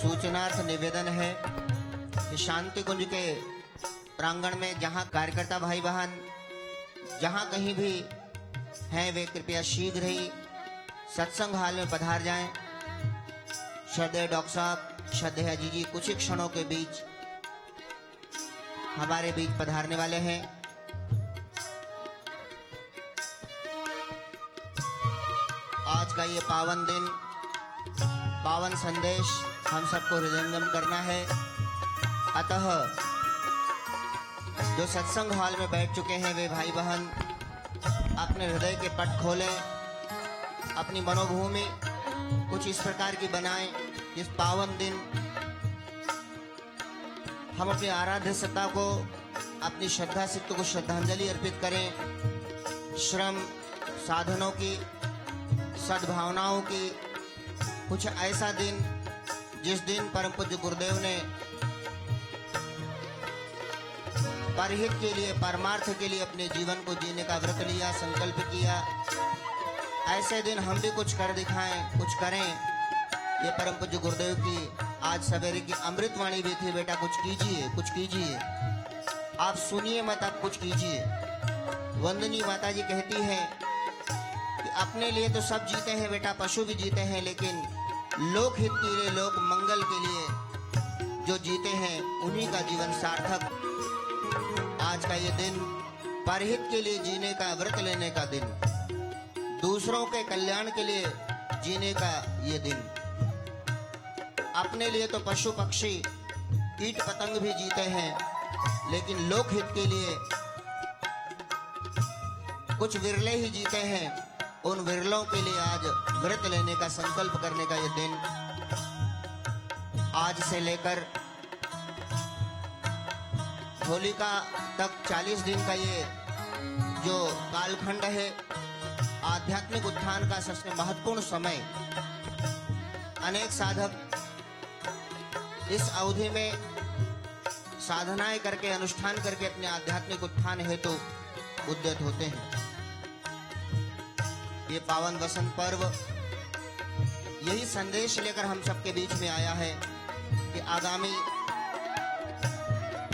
सूचनार्थ निवेदन है कि शांति कुंज के प्रांगण में जहां कार्यकर्ता भाई बहन जहां कहीं भी हैं वे कृपया शीघ्र ही सत्संग हाल में पधार जाएं। श्रद्धेय डॉक्टर साहब, श्रद्धेय जी कुछ ही क्षणों के बीच हमारे बीच पधारने वाले हैं। आज का ये पावन दिन, पावन संदेश हम सबको हृदयंगम करना है। अतः जो सत्संग हॉल में बैठ चुके हैं वे भाई बहन अपने हृदय के पट खोलें, अपनी मनोभूमि कुछ इस प्रकार की बनाएं इस पावन दिन हम अपनी आराध्य सत्ता को, अपनी श्रद्धा चित्त को श्रद्धांजलि अर्पित करें। श्रम साधनों की, सद्भावनाओं की कुछ ऐसा दिन जिस दिन परम पूज्य गुरुदेव ने परहित के लिए, परमार्थ के लिए अपने जीवन को जीने का व्रत लिया, संकल्प किया। ऐसे दिन हम भी कुछ कर दिखाएं, कुछ करें। ये परम पूज्य गुरुदेव की आज सवेरे की अमृतवाणी भी थी, बेटा कुछ कीजिए, कुछ कीजिए। आप सुनिए मत, आप कुछ कीजिए। वंदनीय माता जी कहती है कि अपने लिए तो सब जीते हैं बेटा, पशु भी जीते हैं, लेकिन लोक हित के लिए, लोक मंगल के लिए जो जीते हैं उन्हीं का जीवन सार्थक। आज का ये दिन परहित के लिए जीने का, व्रत लेने का दिन, दूसरों के कल्याण के लिए जीने का ये दिन। अपने लिए तो पशु पक्षी कीट पतंग भी जीते हैं, लेकिन लोक हित के लिए कुछ विरले ही जीते हैं। उन विरलों के लिए आज व्रत लेने का, संकल्प करने का ये दिन। आज से लेकर होलिका तक 40 दिन का ये जो कालखंड है, आध्यात्मिक उत्थान का सबसे महत्वपूर्ण समय। अनेक साधक इस अवधि में साधनाएं करके, अनुष्ठान करके अपने आध्यात्मिक उत्थान हेतु उद्यत होते हैं। ये पावन वसंत पर्व यही संदेश लेकर हम सबके बीच में आया है कि आगामी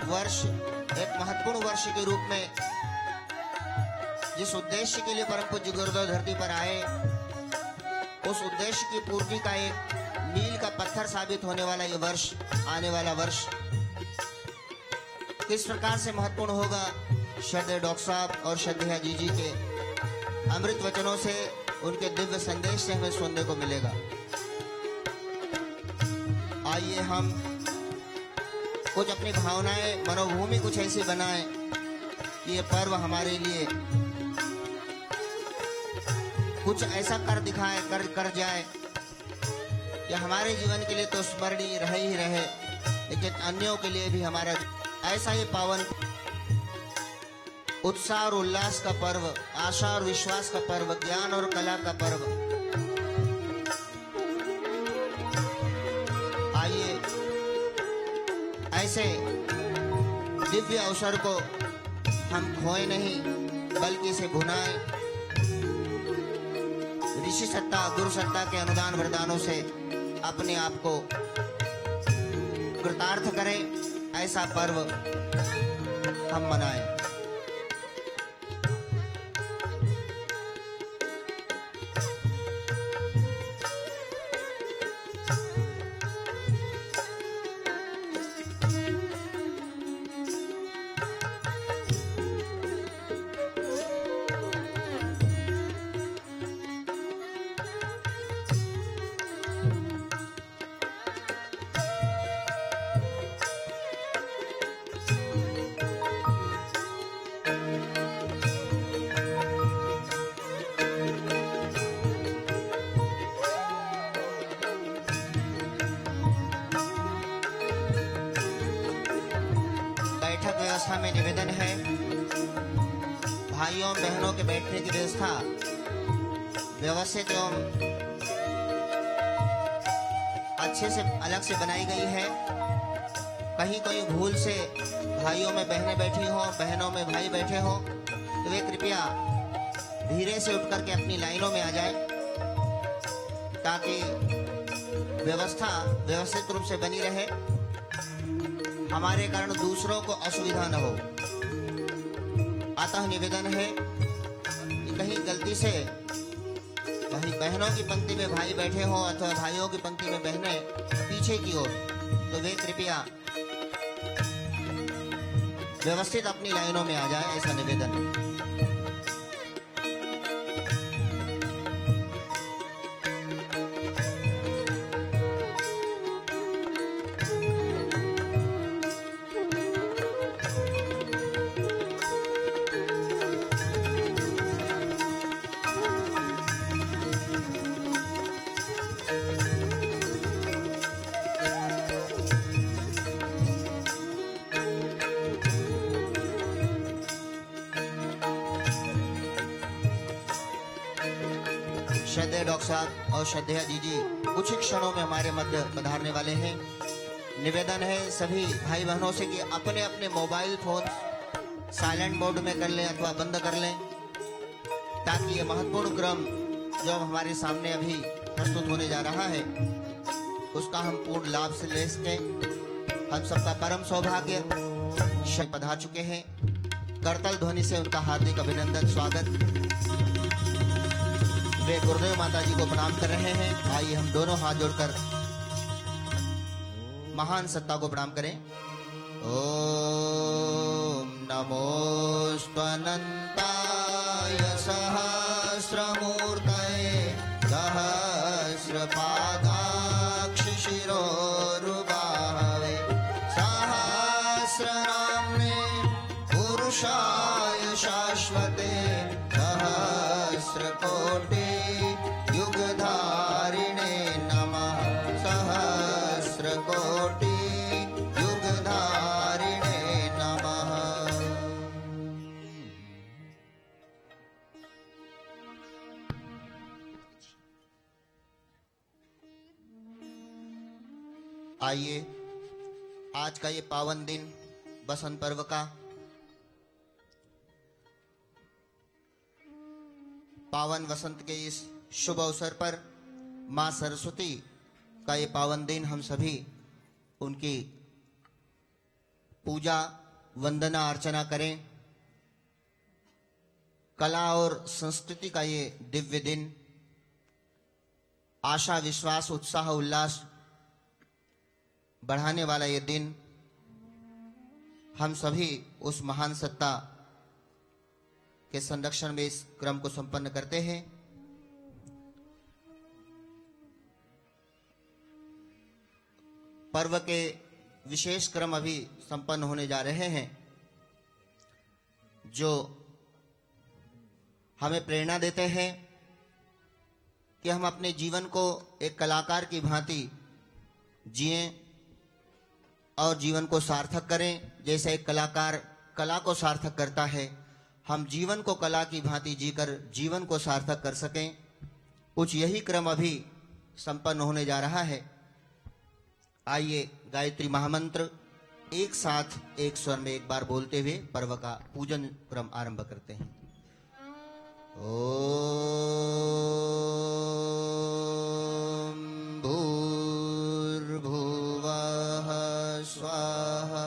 वर्ष एक महत्वपूर्ण वर्ष के रूप में जिस उद्देश्य के लिए परम पूज्य गुरुदेव धरती पर आए, उस उद्देश्य की पूर्ति का एक मील का पत्थर साबित होने वाला ये वर्ष, आने वाला वर्ष किस प्रकार से महत्वपूर्ण होगा, श्रद्धेय डॉक्टर साहब और श्रद्धेय जी के अमृत वचनों से, उनके दिव्य संदेश से हमें सुनने को मिलेगा। आइए हम कुछ अपनी भावनाएं, मनोभूमि कुछ ऐसी बनाएं कि ये पर्व हमारे लिए कुछ ऐसा कर दिखाए, कर जाए कि हमारे जीवन के लिए तो स्मरणीय रहे ही रहे, लेकिन अन्यों के लिए भी हमारा ऐसा ही पावन उत्साह और उल्लास का पर्व, आशा और विश्वास का पर्व, ज्ञान और कला का पर्व। आइए ऐसे दिव्य अवसर को हम खोए नहीं, बल्कि इसे भुनाएं। ऋषि सत्ता, गुरु सत्ता के अनुदान वरदानों से अपने आप को कृतार्थ करें। ऐसा पर्व हम मनाएं। व्यवस्था में निवेदन है, भाइयों बहनों के बैठने की व्यवस्था व्यवस्थित एवं अच्छे से अलग से बनाई गई है। कहीं कोई भूल से भाइयों में बहनें बैठी हो, बहनों में भाई बैठे हो, तो वे कृपया धीरे से उठ करके अपनी लाइनों में आ जाएं, ताकि व्यवस्था व्यवस्थित रूप से बनी रहे, हमारे कारण दूसरों को असुविधा न हो। अतः निवेदन है कि कहीं गलती से कहीं बहनों की पंक्ति में भाई बैठे हो अथवा भाइयों की पंक्ति में बहनें पीछे की ओर, तो वे कृपया व्यवस्थित अपनी लाइनों में आ जाए, ऐसा निवेदन है। श्रद्धेय डॉक्टर साहब और श्रद्धेय जीजी कुछ ही क्षणों में हमारे मध्य पधारने वाले हैं। निवेदन है सभी भाई बहनों से कि अपने अपने मोबाइल फोन साइलेंट मोड में कर लें अथवा बंद कर लें, ताकि ये महत्वपूर्ण क्रम जो हमारे सामने अभी प्रस्तुत होने जा रहा है उसका हम पूर्ण लाभ से ले सकें। हम सबका परम सौभाग्य पधार चुके हैं। करतल ध्वनि से उनका हार्दिक अभिनंदन स्वागत। वे गुरुदेव माता जी को प्रणाम कर रहे हैं। आइए हम दोनों हाथ जोड़कर महान सत्ता को प्रणाम करें। ओम नमोस्तनंताय सहस्रमूर्तये सहस्रपादाक्ष शिरोरुबाहवे सहस्रनाम्ने पुरुषाय शाश्वते सहस्रकोटि युगधारिणे नमः सहस्रकोटि युगधारिणे नमः। आइए आज का ये पावन दिन बसंत पर्व का पावन वसंत के इस शुभ अवसर पर मां सरस्वती का ये पावन दिन हम सभी उनकी पूजा वंदना अर्चना करें। कला और संस्कृति का ये दिव्य दिन, आशा विश्वास उत्साह उल्लास बढ़ाने वाला ये दिन, हम सभी उस महान सत्ता के संरक्षण में इस क्रम को संपन्न करते हैं। पर्व के विशेष क्रम अभी संपन्न होने जा रहे हैं, जो हमें प्रेरणा देते हैं कि हम अपने जीवन को एक कलाकार की भांति जिएं और जीवन को सार्थक करें। जैसे एक कलाकार कला को सार्थक करता है, हम जीवन को कला की भांति जीकर जीवन को सार्थक कर सकें। कुछ यही क्रम अभी संपन्न होने जा रहा है। आइए गायत्री महामंत्र एक साथ एक स्वर में एक बार बोलते हुए पर्व का पूजन क्रम आरंभ करते हैं। ओम भूर्भुवः स्वाहा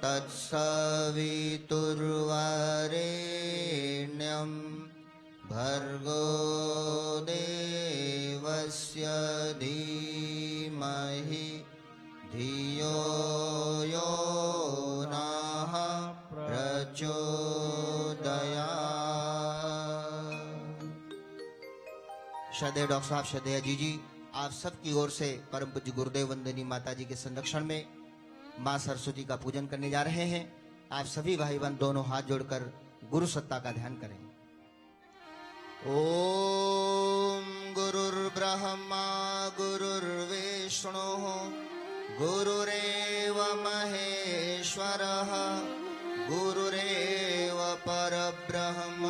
तत्सवितुर्वरेण्यं भर्गो देवस्य धीमहि धियो यो नः प्रचोदयात्। श्रद्धेय डॉक्टर साहब, श्रद्धेय जीजी, आप सबकी ओर से परम पूज्य गुरुदेव वंदनी माता जी के संरक्षण में मां सरस्वती का पूजन करने जा रहे हैं। आप सभी भाई बहन दोनों हाथ जोड़कर गुरु सत्ता का ध्यान करें। ओम गुरुर्ब्रह्मा गुरुर्विष्णुः गुरुरेव महेश्वरः गुरुरेव परब्रह्म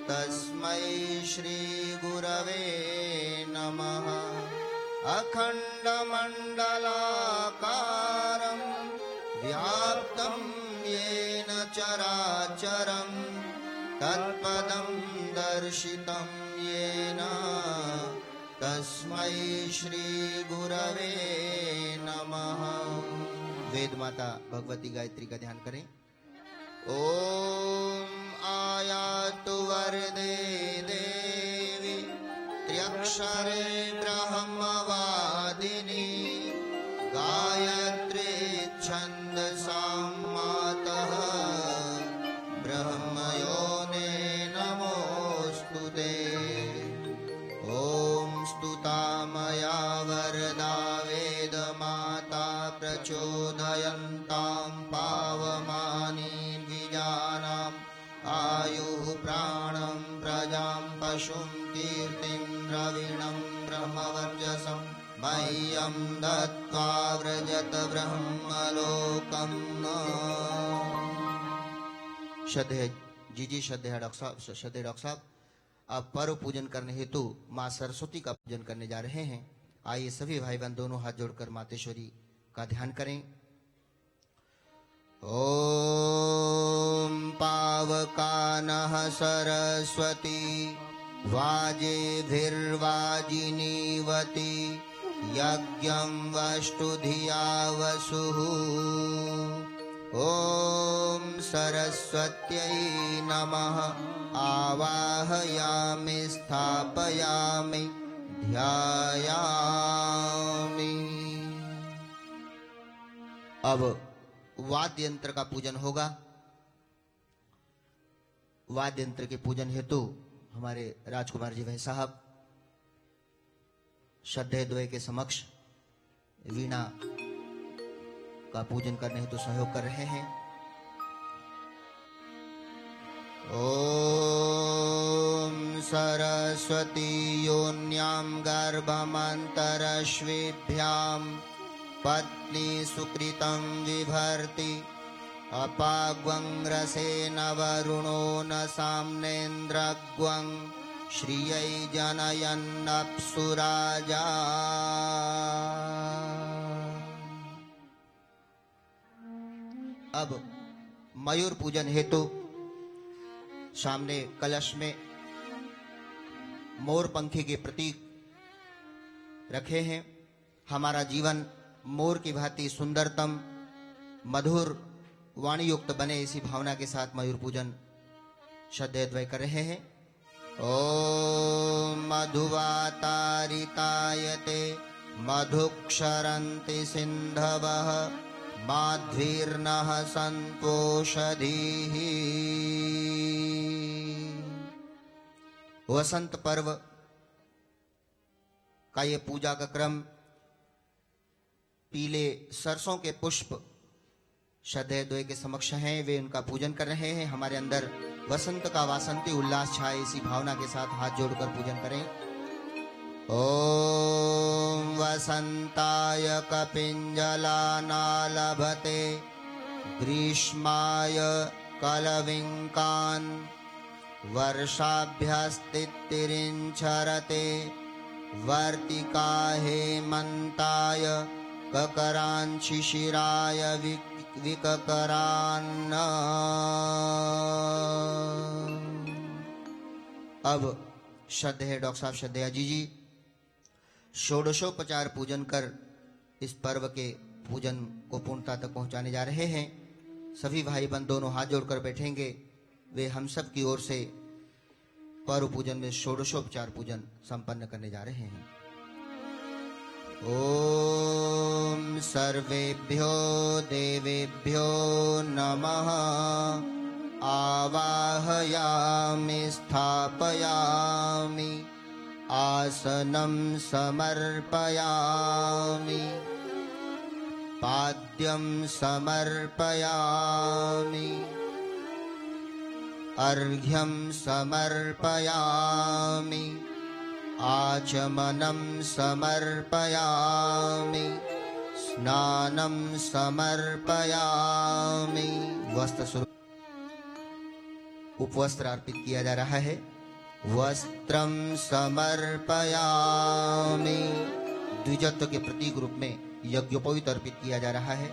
तस्मै श्री गुरवे नमः। अखण्डमण्डलाकारं व्याप्तं येन चराचरं तत्पदं दर्शितं येन तस्मै श्री गुरवे नमः। वेद माता भगवती गायत्री का ध्यान करें। ओम आयातु वरदे देवी त्र्यक्षरे ब्रह्मवादिनी गायत्री छन्दसां मातः ब्रह्मयोने नमोस्तुते। ॐ स्तुता मया वरदा वेदमाता प्रचोदयन्तां पावमानि द्विजानाम् आयुः प्राणं प्रजां पशुं कीर्तिं द्रविणं ब्रह्मवर्चसं मह्यं दत्त्वा व्रजत ब्रह्मलोकम्। श्रद्धेय जी श्रद्धेय डॉक्टर साहब अब पर्व पूजन करने हेतु माँ सरस्वती का पूजन करने जा रहे हैं। आइए सभी भाई बहन दोनों हाथ जोड़कर मातेश्वरी का ध्यान करें। ओम पावकानः सरस्वती वाजेभिर्वाजिनीवती यज्ञं वष्टुधिया वसुः। ओम सरस्वत्यै नमः आवाहयामि स्थापयामि ध्यायामि। अब वाद्य यंत्र का पूजन होगा। वाद्य यंत्र के पूजन हेतु हमारे राजकुमार जी भाई साहब श्रद्धेय द्वय के समक्ष वीणा का पूजन करने हेतु सहयोग कर रहे हैं। ओम सरस्वती योन्यां गर्भमन्तरश्वेभ्यां पत्नी सुकृतं विभर्ति अपाग्वं रसेन वरुणो न साम्नेन्द्रग्वं श्रियै जनयन्नप्सुराजा। अब मयूर पूजन हेतु सामने कलश में मोर पंखी के प्रतीक रखे हैं। हमारा जीवन मोर की भांति सुंदरतम मधुर वाणी युक्त बने, इसी भावना के साथ मयूर पूजन श्रद्धेय द्वय कर रहे हैं। ओम मधुवातारितायते मधुक्षरन्ति सिन्धवः माध्वीर्नः संतोषधीः। वसंत पर्व का ये पूजा का क्रम पीले सरसों के पुष्प श्रद्धेय द्वय के समक्ष हैं। वे उनका पूजन कर रहे हैं। हमारे अंदर वसंत का वासंती उल्लास छाए, इसी भावना के साथ हाथ जोड़कर पूजन करें। ओम वसंताय कपिंजलानालभते ग्रीष्माय कलविंकान् वर्षाभ्यस्तित्तिरिञ्छरते वर्तिका हेमन्ताय ककरान् शिशिराय विककरान्। अब श्रद्धेय डॉक्टर साहब श्रद्धेय जी षोडशोपचार पूजन कर इस पर्व के पूजन को पूर्णता तक पहुंचाने जा रहे हैं। सभी भाई बंद दोनों हाथ जोड़कर बैठेंगे। वे हम सब की ओर से पर्व पूजन में षोडशोपचार पूजन संपन्न करने जा रहे हैं। ओम सर्वेभ्यो देवेभ्यो नमः आवाहयामि स्थापयामि आसनं समर्पयामि पाद्यं समर्पयामि अर्घ्यं समर्पयामि आचमनं समर्पयामि स्नानं समर्पयामि। वस्त्र स्वरूप उपवस्त्र अर्पित किया जा रहा है। वस्त्रं समर्पयामि द्विजत्व के प्रतीक रूप में यज्ञोपवीत अर्पित किया जा रहा है।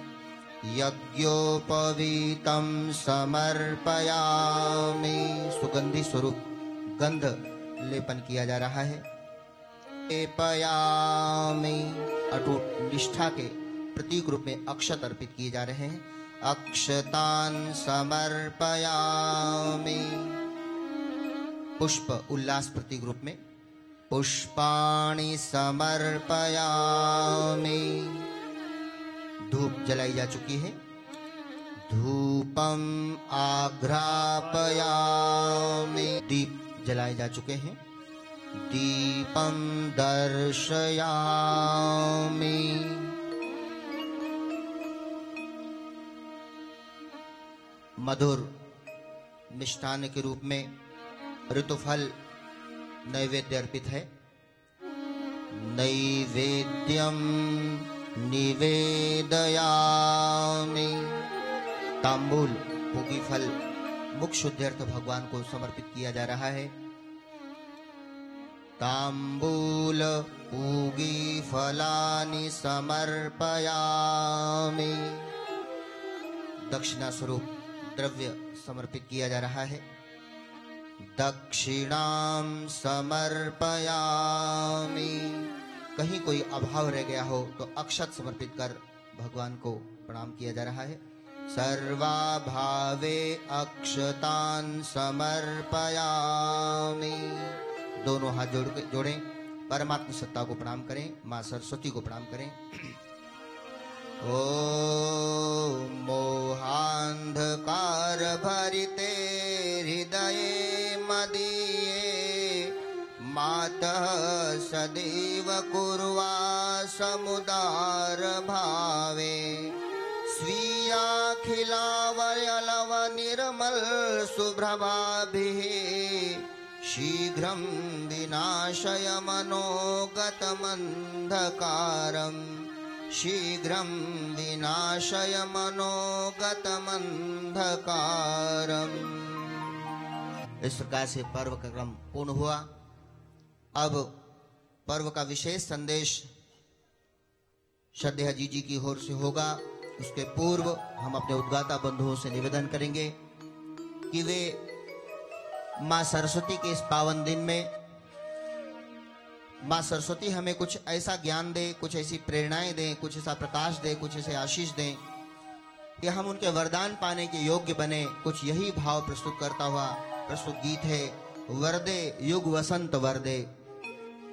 यज्ञोपवीतं समर्पयामि सुगंधि स्वरूप गंध लेपन किया जा रहा है। पयामि अटूट निष्ठा के प्रतीक रूप में अक्षत अर्पित किए जा रहे हैं। अक्षतान समर्पयामि। पुष्प उल्लास प्रतीक रूप में पुष्पाणि समर्पयामि। धूप जलाई जा चुकी है। धूपम आघ्रापयामि। दीप जलाए जा चुके हैं। दीपम दर्शयामि। मधुर मिष्टान्न के रूप में ऋतुफल नैवेद्य अर्पित है। नैवेद्यम निवेदयामि। तांबूल पूगी फल मुख शुद्ध्यर्थ भगवान को समर्पित किया जा रहा है। तांबूल पूगी फलानि समर्पयामि। दक्षिणा स्वरूप द्रव्य समर्पित किया जा रहा है। दक्षिणाम समर्पयामि। कहीं कोई अभाव रह गया हो तो अक्षत समर्पित कर भगवान को प्रणाम किया जा रहा है। सर्वाभावे अक्षतान समर्पयामि। दोनों हाथ जोड़ें, परमात्मा सत्ता को प्रणाम करें, मां सरस्वती को प्रणाम करें। ओम मोहांधकार भरिते हृदये मदीये मातः सदैव कुर्वा समुदार भावे। स्वीयाखिलावयलव निर्मल शुभ्रभाभिः शीघ्रं विनाशय मनोगतमन्धकारम्। शीघ्रं विनाशय मनोगतमन्धकारम्। इस प्रकार से पर्व का क्रम पूर्ण हुआ। अब पर्व का विशेष संदेश श्रद्धेय जी की ओर से होगा। उसके पूर्व हम अपने उद्गाता बंधुओं से निवेदन करेंगे कि वे मां सरस्वती के इस पावन दिन में मां सरस्वती हमें कुछ ऐसा ज्ञान दे, कुछ ऐसी प्रेरणाएं दें, कुछ ऐसा प्रकाश दे, कुछ ऐसे आशीष दें कि हम उनके वरदान पाने के योग्य बने। कुछ यही भाव प्रस्तुत करता हुआ प्रस्तुत गीत है वरदे युग वसंत वरदे।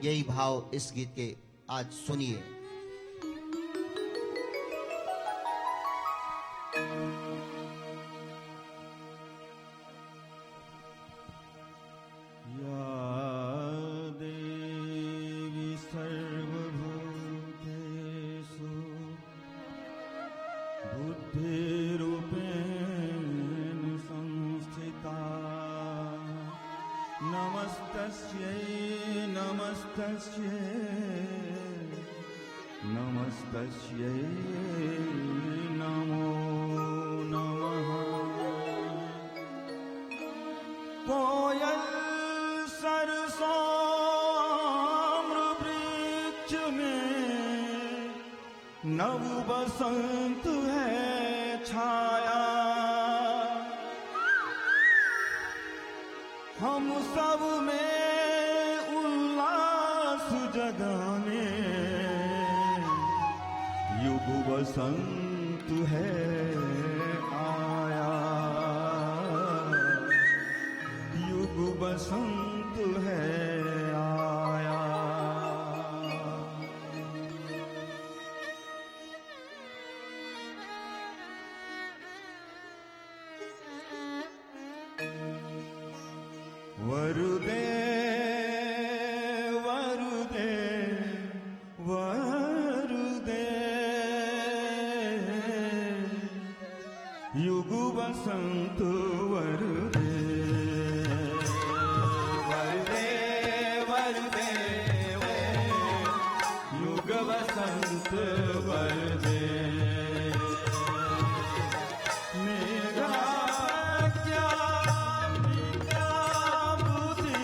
यही भाव इस गीत के आज सुनिए। नमस्तस्यै नमो नमः। कोयल सरसोम्र वृक्ष में नव बसंत है छाया। हम सब में उल्लास जगाने युग बसंत है आया। युग बसंत है आया। वरुदे वरुदे वरुदे युग बसंत वरुदे। वरुदे वरुदे युग बसंत वरुदे। मेरा क्या बुद्धि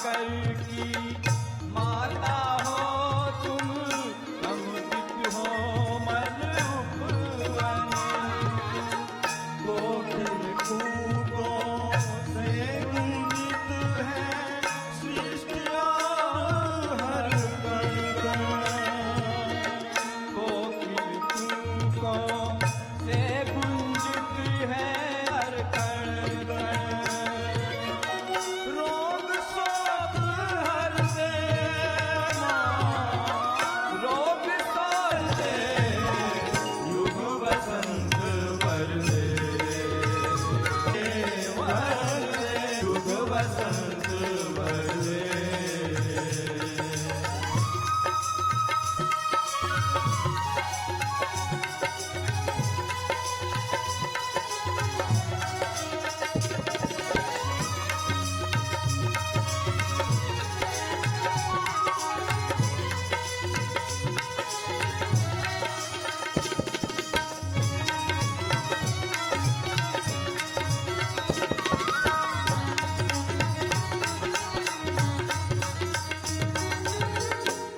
सागर की माता हो तुम, अमृत हो मन उपवन। कोकिल कूकों से गूंजित है सृष्टि और हर कण कण। कोकिल कूकों से गूंजित है हर कण कण। रोग शोक हर दे माँ, रोग शोक दे, युग वसंत वर दे, युग वसंत वर दे।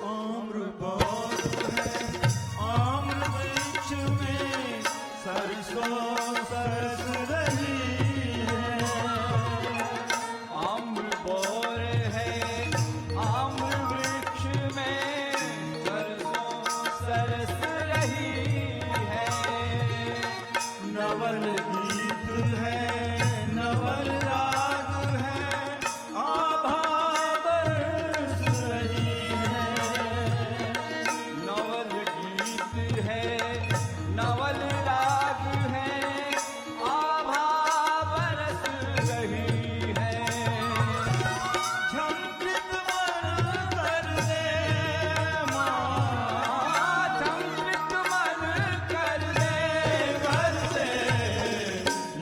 आम्र बहुत है आम्र वृक्ष में, सरसों सरस रही है। आम्र बोर है आम्र वृक्ष में, सरसों सरस रही है। नवल गीत है नवल राग है, आभा बरस रही है। नवल गीत है नवल राग है, आभा बरस रही है। झंकृत मन कर दे माँ, झंकृत मन कर दे,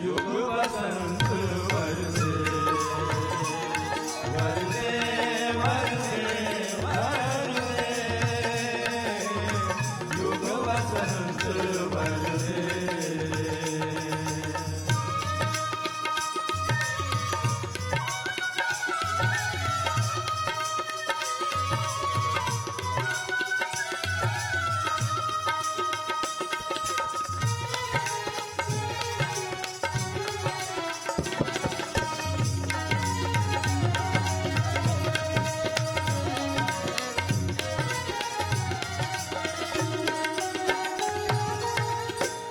युग वसंत वर दे, वर दे, वर दे, वर दे, युग वसंत वर दे।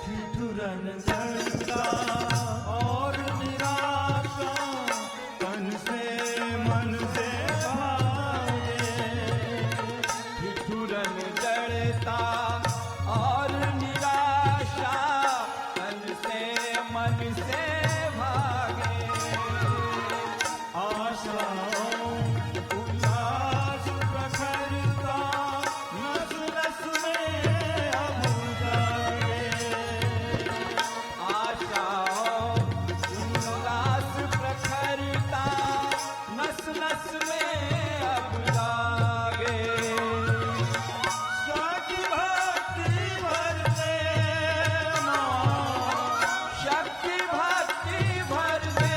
ठिठुरन जड़ता और निराशा, तन से मन से भागे। ठिठुरन जड़ता और निराशा, तन से मन से भागे। आशाओं उल्लास प्रखरता, नस नस में अब जागे। आशाओं उल्लास प्रखरता, नस नस में अब जागे। शक्ति भक्ति भर दे माँ, शक्ति भक्ति भर दे,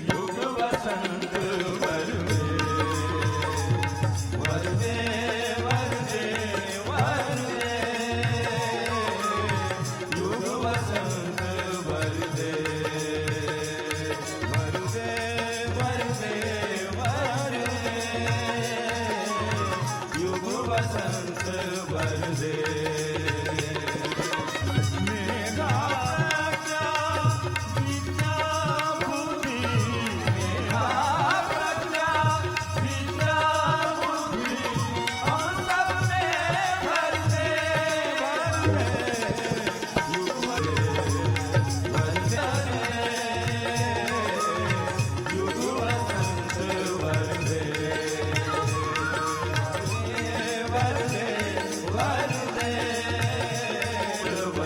युग वसंत वर दे, वर दे, वर दे, वर दे, युग वसंत वर दे, वर दे, वर दे, वर दे, युग वसंत वर दे। मेघा प्रज्ञा विद्या बुद्धि, मेघा प्रज्ञा विद्या बुद्धि, हम सब में भर दे, युग वर दे, युग वसंत वर दे, वर दे, वर दे, वर दे, युग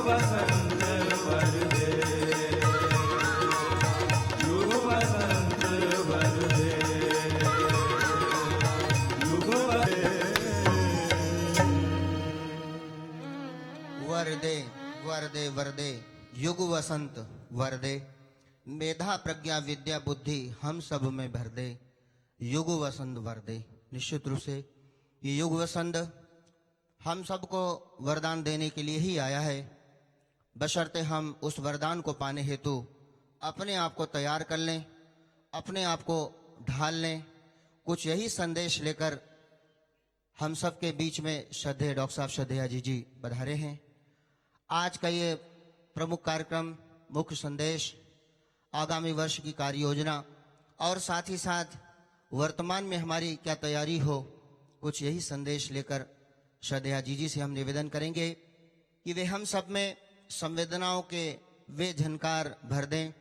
वसंत वर दे, युग वसंत वर दे, युग वर दे वर दे वर दे, युग वसंत वर दे। मेधा प्रज्ञा विद्या बुद्धि हम सब में भर दे। युग वसंत वर दे। निश्चित रूप से ये युग वसंत हम सबको वरदान देने के लिए ही आया है, बशर्ते हम उस वरदान को पाने हेतु अपने आप को तैयार कर लें, अपने आप को ढाल लें। कुछ यही संदेश लेकर हम सब के बीच में श्रद्धेय डॉक्टर साहब श्रद्धेया जी पधारे हैं। आज का ये प्रमुख कार्यक्रम, मुख्य संदेश, आगामी वर्ष की कार्य योजना और साथ ही साथ वर्तमान में हमारी क्या तैयारी हो, कुछ यही संदेश लेकर श्रद्धेया जी से हम निवेदन करेंगे कि वे हम सब में संवेदनाओं के वे झनकार भर दें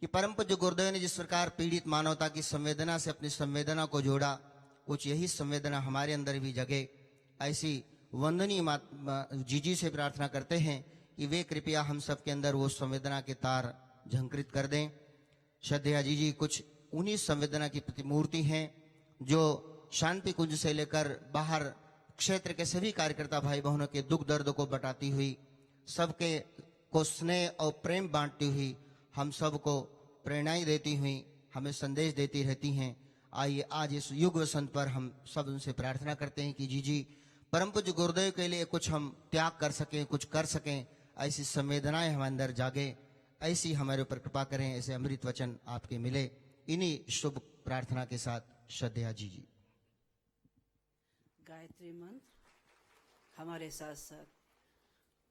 कि परम पूज्य गुरुदेव ने जिस प्रकार पीड़ित मानवता की संवेदना से अपनी संवेदना को जोड़ा, कुछ यही संवेदना हमारे अंदर भी जगे। ऐसी वंदनीय जी से प्रार्थना करते हैं कि वे कृपया हम सब के अंदर वो संवेदना के तार झंकृत कर दें। श्रद्धेया जी कुछ उन्हीं संवेदना की प्रतिमूर्ति हैं जो शांति कुंज से लेकर बाहर क्षेत्र के सभी कार्यकर्ता भाई बहनों के दुख दर्द को बटाती हुई, सबके को स्नेह और प्रेम बांटती हुई, हम सब को प्रेरणाएं देती हुई, हमें संदेश देती रहती हैं। आइए आज इस युग वसंत पर हम सब उनसे प्रार्थना करते हैं कि जी परम पूज्य गुरुदेव के लिए कुछ हम त्याग कर सकें, कुछ कर सकें, ऐसी संवेदनाएं हमारे अंदर जागे, ऐसी हमारे ऊपर कृपा करें, ऐसे अमृत वचन आपके मिले। इन्हीं शुभ प्रार्थना के साथ श्रद्धेया जी गायत्री मंत्र हमारे साथ साथ।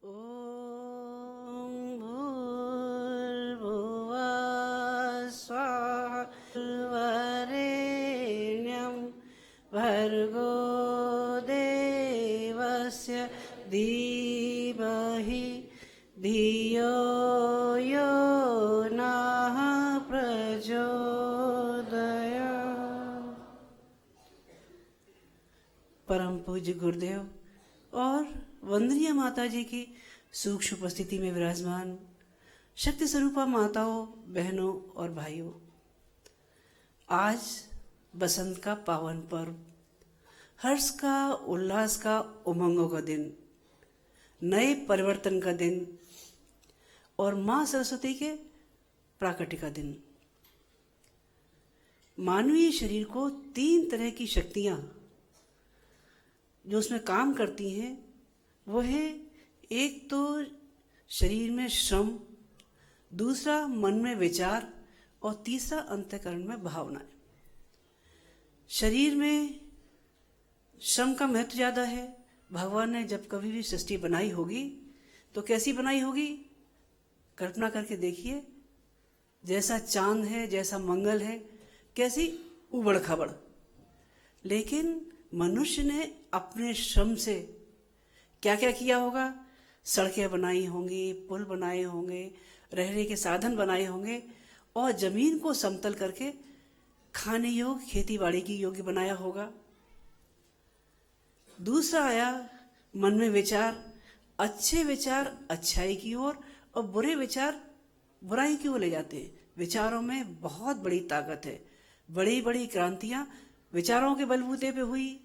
ओम भूर्भुवः स्वः वरेण्यं भर्गो देवस्य धीमहि धियो यो नः प्रचोदयात्। परम पूज्य गुरुदेव और वंदनीय माता जी की सूक्ष्म उपस्थिति में विराजमान शक्ति स्वरूपा माताओं, बहनों और भाइयों, आज बसंत का पावन पर्व, हर्ष का, उल्लास का, उमंगों का दिन, नए परिवर्तन का दिन और मां सरस्वती के प्राकट्य का दिन। मानवीय शरीर को 3 तरह की शक्तियां जो उसमें काम करती हैं वो है, एक तो शरीर में श्रम, दूसरा मन में विचार और तीसरा अंतःकरण में भावनाएं। शरीर में श्रम का महत्व ज्यादा है। भगवान ने जब कभी भी सृष्टि बनाई होगी तो कैसी बनाई होगी, कल्पना करके देखिए, जैसा चांद है, जैसा मंगल है, कैसी उबड़ खाबड़। लेकिन मनुष्य ने अपने श्रम से क्या क्या किया होगा, सड़कें बनाई होंगी, पुल बनाए होंगे, रहने के साधन बनाए होंगे और जमीन को समतल करके खाने योग्य, खेती बाड़ी की योग्य बनाया होगा। दूसरा आया मन में विचार, अच्छे विचार अच्छाई की ओर और बुरे विचार बुराई की ओर ले जाते हैं। विचारों में बहुत बड़ी ताकत है। बड़ी बड़ी क्रांतियां विचारों के बलबूते पे हुई,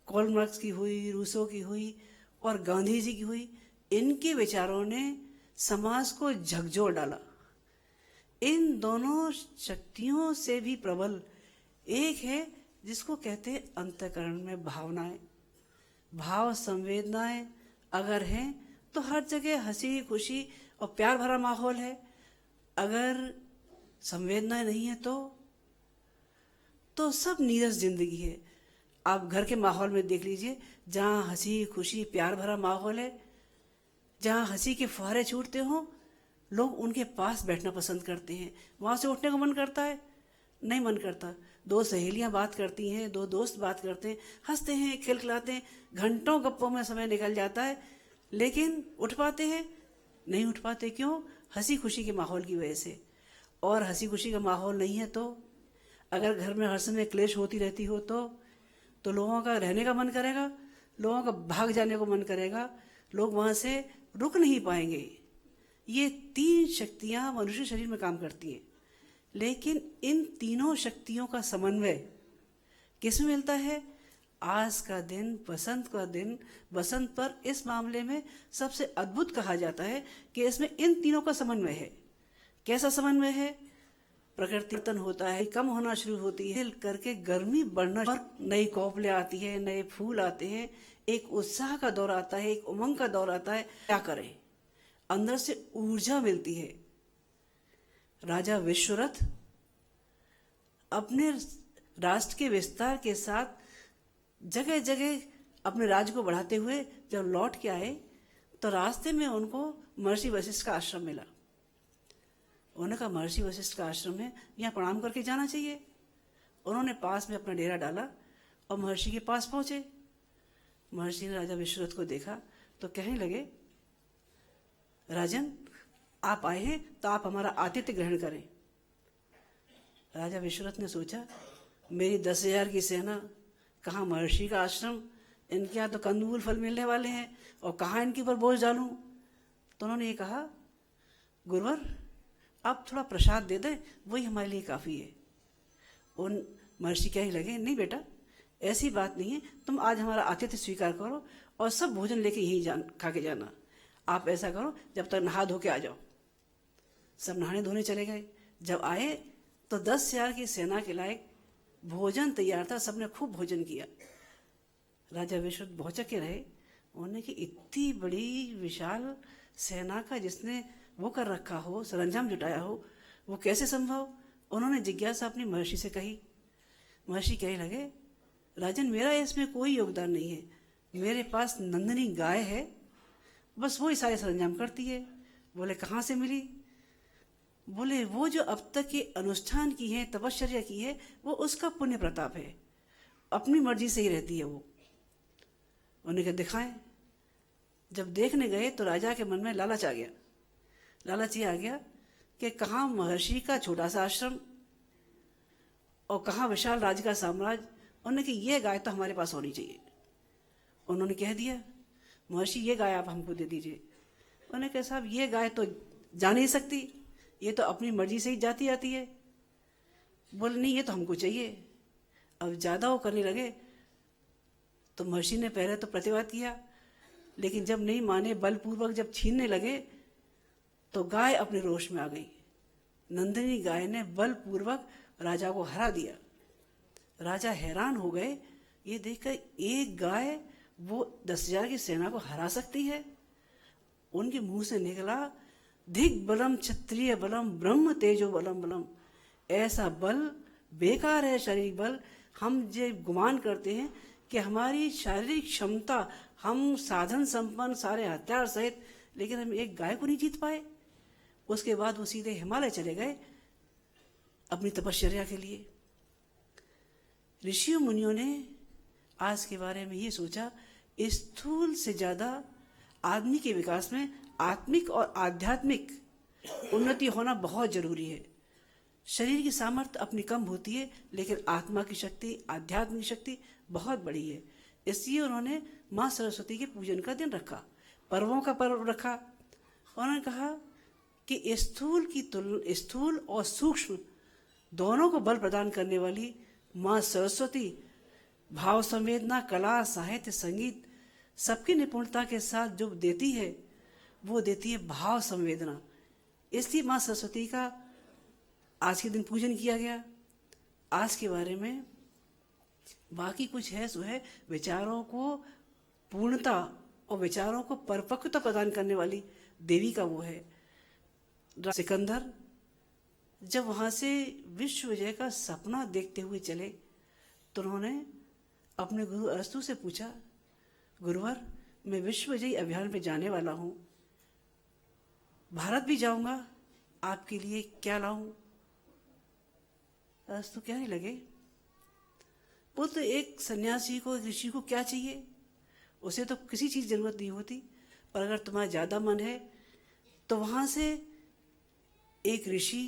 कार्ल मार्क्स की हुई, रूसो की हुई और गांधी जी की हुई। इनके विचारों ने समाज को झकझोर डाला। इन दोनों शक्तियों से भी प्रबल एक है जिसको कहते हैं अंतःकरण में भावनाएं। भाव संवेदनाएं अगर हैं तो हर जगह हंसी खुशी और प्यार भरा माहौल है। अगर संवेदनाएं नहीं है तो सब नीरस जिंदगी है। आप घर के माहौल में देख लीजिए, जहाँ हंसी खुशी प्यार भरा माहौल है, जहाँ हंसी के फुहारे छूटते हो, लोग उनके पास बैठना पसंद करते हैं। वहां से उठने को मन करता है? नहीं मन करता। 2 सहेलियां बात करती हैं, 2 दोस्त बात करते हैं, हंसते हैं, खिलखिलाते हैं, घंटों गप्पों में समय निकल जाता है, लेकिन उठ पाते हैं? नहीं उठ पाते। क्यों? हंसी खुशी के माहौल की वजह से। और हंसी खुशी का माहौल नहीं है तो, अगर घर में हर समय क्लेश होती रहती हो तो लोगों का रहने का मन करेगा, लोगों का भाग जाने को मन करेगा, लोग वहां से रुक नहीं पाएंगे। ये 3 शक्तियां मनुष्य शरीर में काम करती हैं, लेकिन इन तीनों शक्तियों का समन्वय किसमें मिलता है? आज का दिन, बसंत का दिन, बसंत पर इस मामले में सबसे अद्भुत कहा जाता है कि इसमें इन तीनों का समन्वय है। कैसा समन्वय है? प्रकृति तन होता है, कम होना शुरू होती है, करके गर्मी बढ़ना और नई कोपले आती है, नए फूल आते हैं, एक उत्साह का दौर आता है, एक उमंग का दौर आता है। क्या करें? अंदर से ऊर्जा मिलती है। राजा विश्वरथ अपने राष्ट्र के विस्तार के साथ जगह जगह अपने राज्य को बढ़ाते हुए जब लौट के आए तो रास्ते में उनको महर्षि वशिष्ठ का आश्रम मिला। उन्होंने कहा, महर्षि वशिष्ठ का आश्रम है, यहाँ प्रणाम करके जाना चाहिए। उन्होंने पास में अपना डेरा डाला और महर्षि के पास पहुंचे। महर्षि ने राजा विश्वरथ को देखा तो कहने लगे, राजन, आप आए हैं तो आप हमारा आतिथ्य ग्रहण करें। राजा विश्वरथ ने सोचा, मेरी 10,000 की सेना, कहाँ महर्षि का आश्रम, इनके यहाँ तो कंदमूल फल मिलने वाले हैं और कहाँ इनके ऊपर बोझ डालूं। तो उन्होंने ये कहा, गुरुवर आप थोड़ा प्रसाद दे दें, वही हमारे लिए काफ़ी है। उन महर्षि कहने लगे, नहीं बेटा, ऐसी बात नहीं है, तुम आज हमारा आतिथ्य स्वीकार करो और सब भोजन लेके यहीं खा के जाना। आप ऐसा करो, जब तक नहा धो के आ जाओ। सब नहाने धोने चले गए। जब आए तो 10,000 की सेना के लायक भोजन तैयार था, सबने खूब भोजन किया। राजा विश्वरथ भौचक्के रहे। उन्होंने कि इतनी बड़ी विशाल सेना का जिसने वो कर रखा हो, सरंजाम जुटाया हो, वो कैसे संभव? उन्होंने जिज्ञासा अपनी महर्षि से कही। महर्षि कहने लगे, राजन, मेरा इसमें कोई योगदान नहीं है, मेरे पास नंदिनी गाय है, बस वो ही सारे सरंजाम करती है। बोले, कहाँ से मिली? बोले, वो जो अब तक के अनुष्ठान की है, तपश्चर्या की है, वो उसका पुण्य प्रताप है, अपनी मर्जी से ही रहती है वो। उन्हें क्या दिखाएं? जब देखने गए तो राजा के मन में लालच आ गया। लालच ये आ गया कि कहाँ महर्षि का छोटा सा आश्रम और कहाँ विशाल राज्य का साम्राज्य। उन्होंने कि ये गाय तो हमारे पास होनी चाहिए। उन्होंने कह दिया, महर्षि ये गाय आप हमको दे दीजिए। उन्होंने कहा, साहब ये गाय तो जा नहीं सकती, ये तो अपनी मर्जी से ही जाती आती है। बोले, नहीं, ये तो हमको चाहिए। अब ज़्यादा वो करने लगे तो महर्षि ने पहले तो प्रतिवाद किया, लेकिन जब नहीं माने, बलपूर्वक जब छीनने लगे तो गाय अपने रोष में आ गई। नंदिनी गाय ने बलपूर्वक राजा को हरा दिया। राजा हैरान हो गए, ये देखकर एक गाय वो 10,000 की सेना को हरा सकती है। उनके मुंह से निकला, धिक बलम क्षत्रिय बलम ब्रह्म तेजो बलम बलम। ऐसा बल बेकार है, शारीरिक बल। हम ये गुमान करते हैं कि हमारी शारीरिक क्षमता, हम साधन संपन्न सारे हथियार सहित, लेकिन हम एक गाय को नहीं जीत पाए। उसके बाद वो सीधे हिमालय चले गए अपनी तपश्चर्या के लिए। ऋषियों मुनियों ने आज के बारे में ये सोचा, स्थूल से ज्यादा आदमी के विकास में आत्मिक और आध्यात्मिक उन्नति होना बहुत जरूरी है। शरीर की सामर्थ्य अपनी कम होती है, लेकिन आत्मा की शक्ति, आध्यात्म की शक्ति बहुत बड़ी है। इसलिए उन्होंने माँ सरस्वती के पूजन का दिन रखा, पर्वों का पर्व रखा। उन्होंने कहा कि स्थूल और सूक्ष्म दोनों को बल प्रदान करने वाली माँ सरस्वती भाव संवेदना, कला, साहित्य, संगीत सबकी निपुणता के साथ जो देती है, वो देती है भाव संवेदना। इसलिए माँ सरस्वती का आज के दिन पूजन किया गया। आज के बारे में बाकी कुछ है सो है, विचारों को पूर्णता और विचारों को परिपक्वता प्रदान करने वाली देवी का वो है। सिकंदर जब वहां से विश्व विजय का सपना देखते हुए चले तो उन्होंने अपने गुरु अरस्तु से पूछा, गुरुवर, मैं विश्व विजयी अभियान पे जाने वाला हूं, भारत भी जाऊंगा, आपके लिए क्या लाऊं? अरस्तु कहने लगे, वो तो एक सन्यासी को, एक ऋषि को क्या चाहिए? उसे तो किसी चीज जरूरत नहीं होती, पर अगर तुम्हारा ज्यादा मन है तो वहां से एक ऋषि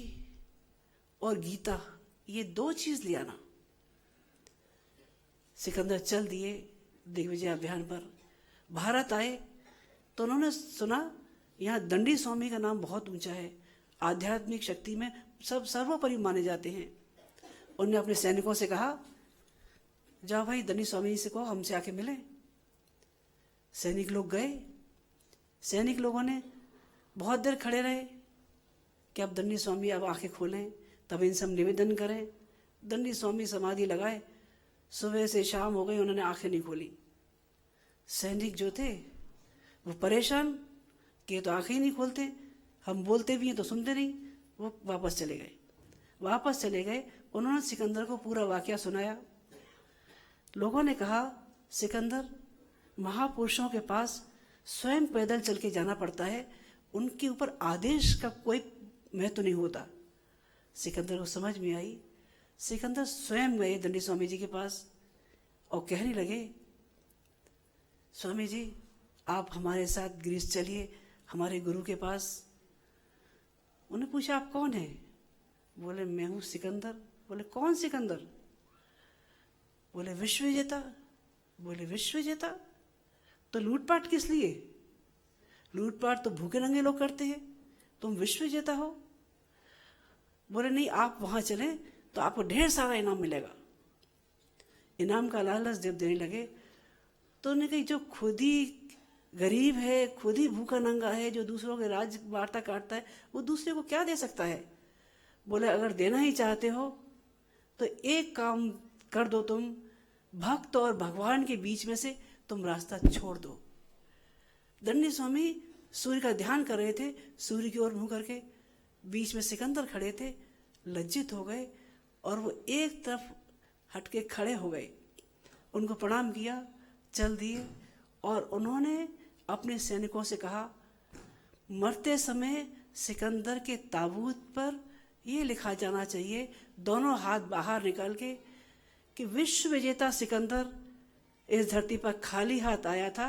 और गीता, ये 2 चीज ले आना। सिकंदर चल दिए दिग्विजय अभियान पर। भारत आए तो उन्होंने सुना यहाँ दंडी स्वामी का नाम बहुत ऊंचा है, आध्यात्मिक शक्ति में सब सर्वोपरि माने जाते हैं। उन्होंने अपने सैनिकों से कहा, जाओ भाई दंडी स्वामी जी से कहो हमसे आके मिले। सैनिक लोग गए। सैनिक लोगों ने बहुत देर खड़े रहे, कि अब दंडी स्वामी अब आंखें खोलें, तब इनसे हम निवेदन करें। दंडी स्वामी समाधि लगाए, सुबह से शाम हो गई, उन्होंने आंखें नहीं खोली। सैनिक जो थे वो परेशान कि तो आंखें ही नहीं खोलते, हम बोलते भी हैं तो सुनते नहीं। वो वापस चले गए। उन्होंने सिकंदर को पूरा वाकया सुनाया। लोगों ने कहा, सिकंदर, महापुरुषों के पास स्वयं पैदल चल के जाना पड़ता है, उनके ऊपर आदेश का कोई महत्व नहीं होता। सिकंदर को समझ में आई। सिकंदर स्वयं गए दंडी स्वामी जी के पास और कहने लगे, स्वामी जी आप हमारे साथ ग्रीस चलिए, हमारे गुरु के पास। उन्हें पूछा, आप कौन हैं? बोले, मैं हूं सिकंदर। बोले, कौन सिकंदर? बोले, विश्व विजेता। बोले, विश्व विजेता? तो लूटपाट किस लिए? लूटपाट तो भूखे नंगे लोग करते हैं, तुम विश्व विजेता हो? बोले, नहीं, आप वहां चलें तो आपको ढेर सारा इनाम मिलेगा। इनाम का लालच जब देने लगे तो उन्होंने कहा, जो खुद ही गरीब है, खुद ही भूखा नंगा है, जो दूसरों के राज वार्ता काटता है, वो दूसरे को क्या दे सकता है? बोले, अगर देना ही चाहते हो तो एक काम कर दो, तुम भक्त और भगवान के बीच में से तुम रास्ता छोड़ दो। दंडी स्वामी सूर्य का ध्यान कर रहे थे, सूर्य की ओर मुंह करके। बीच में सिकंदर खड़े थे, लज्जित हो गए और वो एक तरफ हटके खड़े हो गए। उनको प्रणाम किया, चल दिए और उन्होंने अपने सैनिकों से कहा, मरते समय सिकंदर के ताबूत पर ये लिखा जाना चाहिए, दोनों हाथ बाहर निकाल के, कि विश्व विजेता सिकंदर इस धरती पर खाली हाथ आया था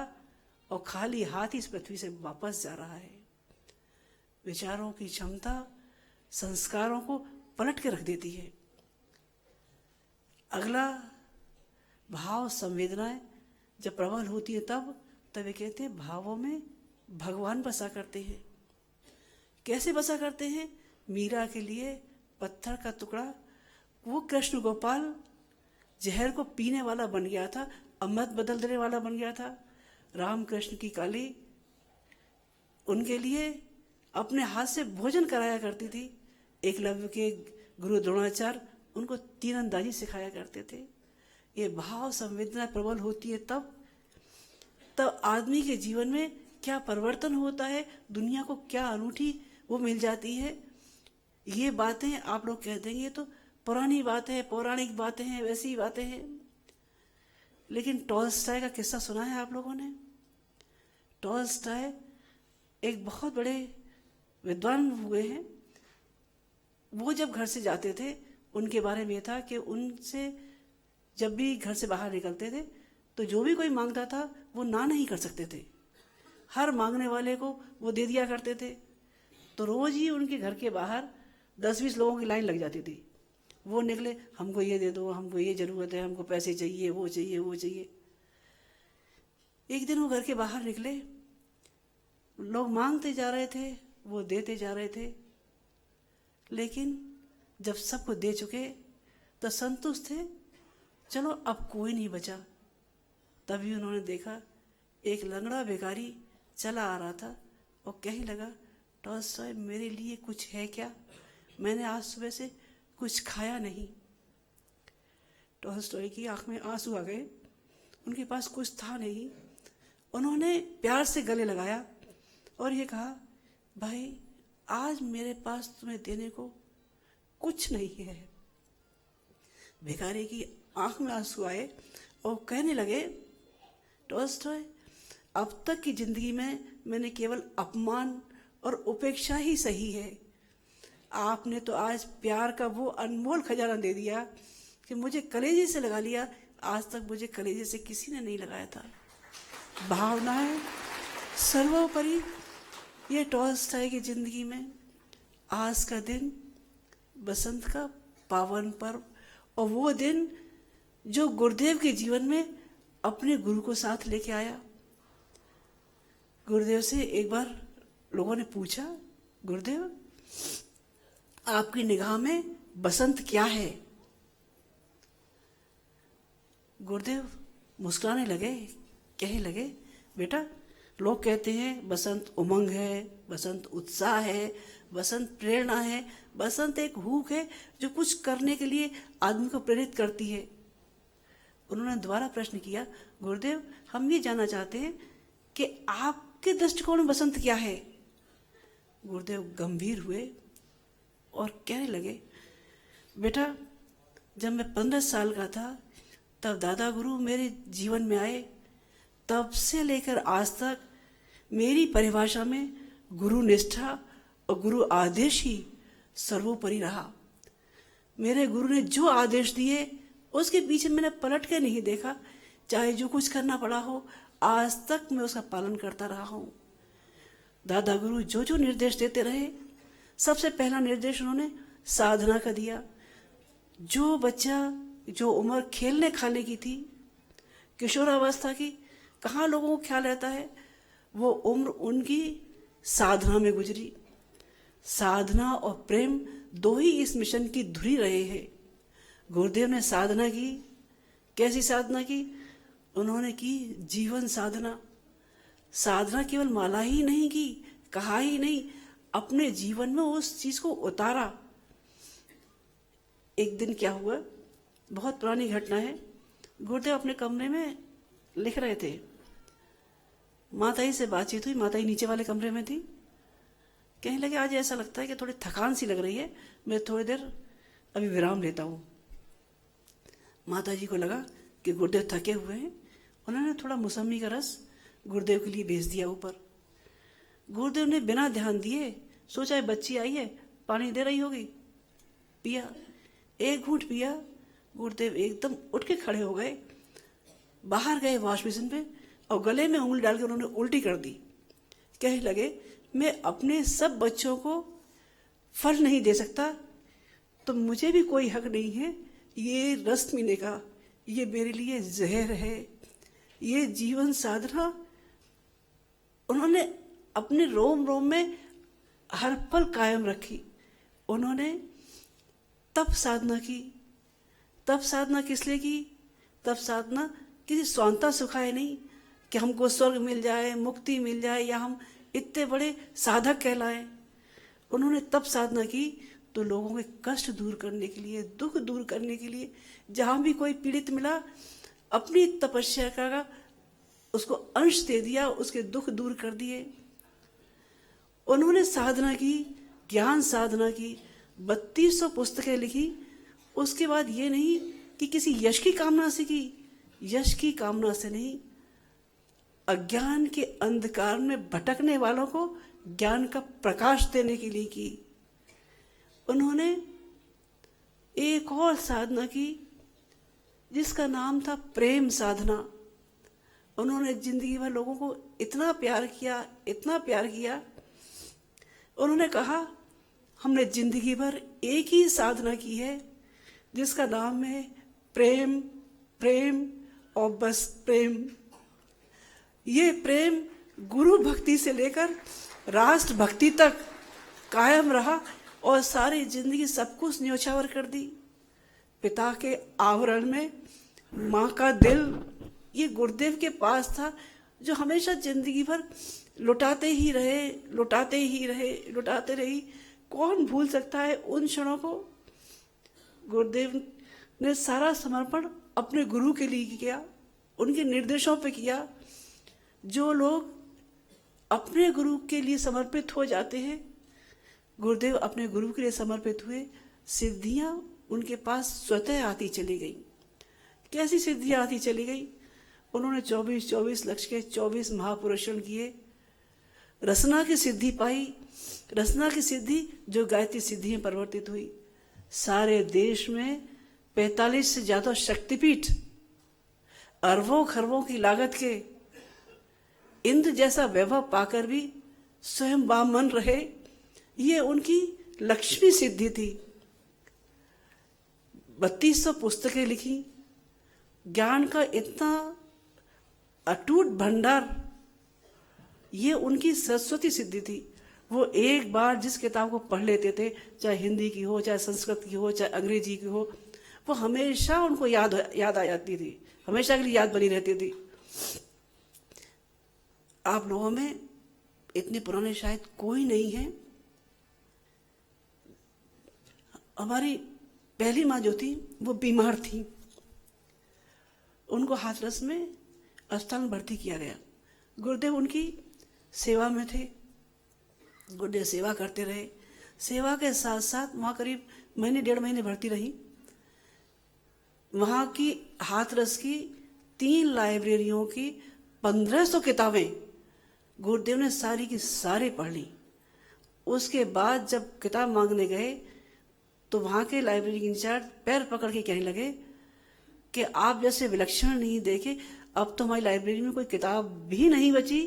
और खाली हाथ इस पृथ्वी से वापस जा रहा है। विचारों की क्षमता संस्कारों को पलट के रख देती है। अगला, भाव संवेदनाएं जब प्रबल होती है तब ये कहते हैं भावों में भगवान बसा करते हैं। कैसे बसा करते हैं? मीरा के लिए पत्थर का टुकड़ा, वो कृष्ण गोपाल जहर को पीने वाला बन गया था, अमृत बदल देने वाला बन गया था। राम कृष्ण की काली उनके लिए अपने हाथ से भोजन कराया करती थी। एकलव्य के गुरु द्रोणाचार्य उनको तीरंदाजी सिखाया करते थे। ये भाव संवेदना प्रबल होती है तब आदमी के जीवन में क्या परिवर्तन होता है, दुनिया को क्या अनूठी वो मिल जाती है। ये बातें आप लोग कह देंगे तो पुरानी बातें हैं, पौराणिक बातें हैं, वैसी बातें हैं, लेकिन टॉल्स्टॉय का किस्सा सुना है आप लोगों ने? टॉल्स्टॉय एक बहुत बड़े विद्वान हुए हैं। वो जब घर से जाते थे, उनके बारे में था कि उनसे जब भी घर से बाहर निकलते थे तो जो भी कोई मांगता था वो ना नहीं कर सकते थे, हर मांगने वाले को वो दे दिया करते थे। तो रोज ही उनके घर के बाहर 10-20 लोगों की लाइन लग जाती थी। वो निकले, हमको ये दे दो, हमको ये जरूरत है, हमको पैसे चाहिए, वो चाहिए, वो चाहिए। एक दिन वो घर के बाहर निकले, लोग मांगते जा रहे थे, वो देते जा रहे थे, लेकिन जब सबको दे चुके तो संतुष्ट थे, चलो अब कोई नहीं बचा। तभी उन्होंने देखा एक लंगड़ा भिखारी चला आ रहा था और कहने लगा, टॉल्स्टॉय मेरे लिए कुछ है क्या? मैंने आज सुबह से कुछ खाया नहीं। टॉल्स्टॉय की आंख में आंसू आ गए, उनके पास कुछ था नहीं। उन्होंने प्यार से गले लगाया और ये कहा, भाई आज मेरे पास तुम्हें देने को कुछ नहीं है। भिखारी की आंख में आंसू आए और कहने लगे, टॉल्स्टॉय अब तक की जिंदगी में मैंने केवल अपमान और उपेक्षा ही सही है, आपने तो आज प्यार का वो अनमोल खजाना दे दिया कि मुझे कलेजे से लगा लिया। आज तक मुझे कलेजे से किसी ने नहीं लगाया था। भावनाएं सर्वोपरि। ये टॉल्स्टॉय की जिंदगी में आज का दिन बसंत का पावन पर्व, और वो दिन जो गुरुदेव के जीवन में अपने गुरु को साथ लेके आया। गुरुदेव से एक बार लोगों ने पूछा, गुरुदेव आपकी निगाह में बसंत क्या है? गुरुदेव मुस्कुराने लगे, कहने लगे, बेटा लोग कहते हैं बसंत उमंग है, बसंत उत्साह है, बसंत प्रेरणा है, बसंत एक भूख है जो कुछ करने के लिए आदमी को प्रेरित करती है। उन्होंने दोबारा प्रश्न किया, गुरुदेव हम ये जानना चाहते हैं कि आपके दृष्टिकोण में बसंत क्या है। गुरुदेव गंभीर हुए और कहने लगे, बेटा जब मैं 15 साल का था तब दादा गुरु मेरे जीवन में आए, तब से लेकर आज तक मेरी परिभाषा में गुरु निष्ठा और गुरु आदेश ही सर्वोपरि रहा। मेरे गुरु ने जो आदेश दिए उसके पीछे मैंने पलट के नहीं देखा, चाहे जो कुछ करना पड़ा हो, आज तक मैं उसका पालन करता रहा हूँ। दादा गुरु जो जो निर्देश देते रहे, सबसे पहला निर्देश उन्होंने साधना का दिया। जो बच्चा जो उम्र खेलने खाने की थी, किशोरावस्था की, कहाँ लोगों को ख्याल रहता है, वो उम्र उनकी साधना में गुजरी। साधना और प्रेम दो ही इस मिशन की धुरी रहे हैं। गुरुदेव ने साधना की। कैसी साधना की? उन्होंने की जीवन साधना। साधना केवल माला ही नहीं की, कहा ही नहीं, अपने जीवन में उस चीज को उतारा। एक दिन क्या हुआ, बहुत पुरानी घटना है। गुरुदेव अपने कमरे में लिख रहे थे, माताजी से बातचीत हुई। माताजी नीचे वाले कमरे में थी। कहने लगे, आज ऐसा लगता है कि थोड़ी थकान सी लग रही है, मैं थोड़ी देर अभी विराम लेता हूँ। माताजी को लगा कि गुरुदेव थके हुए हैं। उन्होंने थोड़ा मौसमी का रस गुरुदेव के लिए भेज दिया ऊपर। गुरुदेव ने बिना ध्यान दिए सोचा बच्ची आई है, पानी दे रही होगी, पिया। एक घूंट पिया, गुरुदेव एकदम उठ के खड़े हो गए, बाहर गए वॉश बेसिन पे और गले में उंगली डाल के उन्होंने उल्टी कर दी। कहने लगे, मैं अपने सब बच्चों को फल नहीं दे सकता तो मुझे भी कोई हक नहीं है ये रस पीने का। ये मेरे लिए जहर है। ये जीवन साधना उन्होंने अपने रोम रोम में हर पल कायम रखी। उन्होंने तप साधना की। तप साधना किस लिए की? तप साधना किसी स्वांता सुखाए नहीं कि हमको स्वर्ग मिल जाए, मुक्ति मिल जाए, या हम इतने बड़े साधक कहलाएं। उन्होंने तप साधना की तो लोगों के कष्ट दूर करने के लिए, दुख दूर करने के लिए, जहां भी कोई पीड़ित मिला, अपनी तपस्या का उसको अंश दे दिया, उसके दुख दूर कर दिए। उन्होंने साधना की, ज्ञान साधना की, 3200 पुस्तकें लिखी। उसके बाद ये नहीं कि किसी यश की कामना से की, यश की कामना से नहीं, अज्ञान के अंधकार में भटकने वालों को ज्ञान का प्रकाश देने के लिए की। उन्होंने एक और साधना की जिसका नाम था प्रेम साधना। उन्होंने जिंदगी भर लोगों को इतना प्यार किया, इतना प्यार किया। उन्होंने कहा, हमने जिंदगी भर एक ही साधना की है जिसका नाम है प्रेम, प्रेम और बस प्रेम। ये प्रेम गुरु भक्ति से लेकर राष्ट्र भक्ति तक कायम रहा और सारी जिंदगी सब कुछ न्योछावर कर दी। पिता के आवरण में माँ का दिल, ये गुरुदेव के पास था, जो हमेशा जिंदगी भर लुटाते ही रहे, लुटाते ही रहे, लुटाते रही। कौन भूल सकता है उन क्षणों को? गुरुदेव ने सारा समर्पण अपने गुरु के लिए किया, उनके निर्देशों पे किया। जो लोग अपने गुरु के लिए समर्पित हो जाते हैं, गुरुदेव अपने गुरु के लिए समर्पित हुए, सिद्धियां उनके पास स्वतः आती चली गई। कैसी सिद्धियां आती चली गई? उन्होंने 24 लक्ष के 24 महापुरुषण किए, रसना की सिद्धि पाई। रसना की सिद्धि जो गायत्री सिद्धि में परिवर्तित हुई। सारे देश में 45 से ज्यादा शक्तिपीठ, अरबों खरबों की लागत के, इंद्र जैसा वैभव पाकर भी स्वयं वामन रहे। ये उनकी लक्ष्मी सिद्धि थी। 3200 पुस्तकें लिखी, ज्ञान का इतना अटूट भंडार, ये उनकी सरस्वती सिद्धि थी। वो एक बार जिस किताब को पढ़ लेते थे, चाहे हिंदी की हो, चाहे संस्कृत की हो, चाहे अंग्रेजी की हो, वो हमेशा उनको याद आ जाती थी, हमेशा के लिए याद बनी रहती थी। आप लोगों में इतने पुराने शायद कोई नहीं है हमारी पहली माँ जो थी वो बीमार थी, उनको हाथरस में अस्पताल में भर्ती किया गया। गुरुदेव उनकी सेवा में थे, गुरुदेव सेवा करते रहे। सेवा के साथ साथ वहाँ करीब महीने 1.5 महीने भर्ती रही। वहाँ की हाथरस की 3 लाइब्रेरियों की 1500 किताबें गुरुदेव ने सारी की सारी पढ़ ली। उसके बाद जब किताब मांगने गए तो वहाँ के लाइब्रेरी इंचार्ज पैर पकड़ के कहने लगे कि आप जैसे विलक्षण नहीं देखे, अब तो हमारी लाइब्रेरी में कोई किताब भी नहीं बची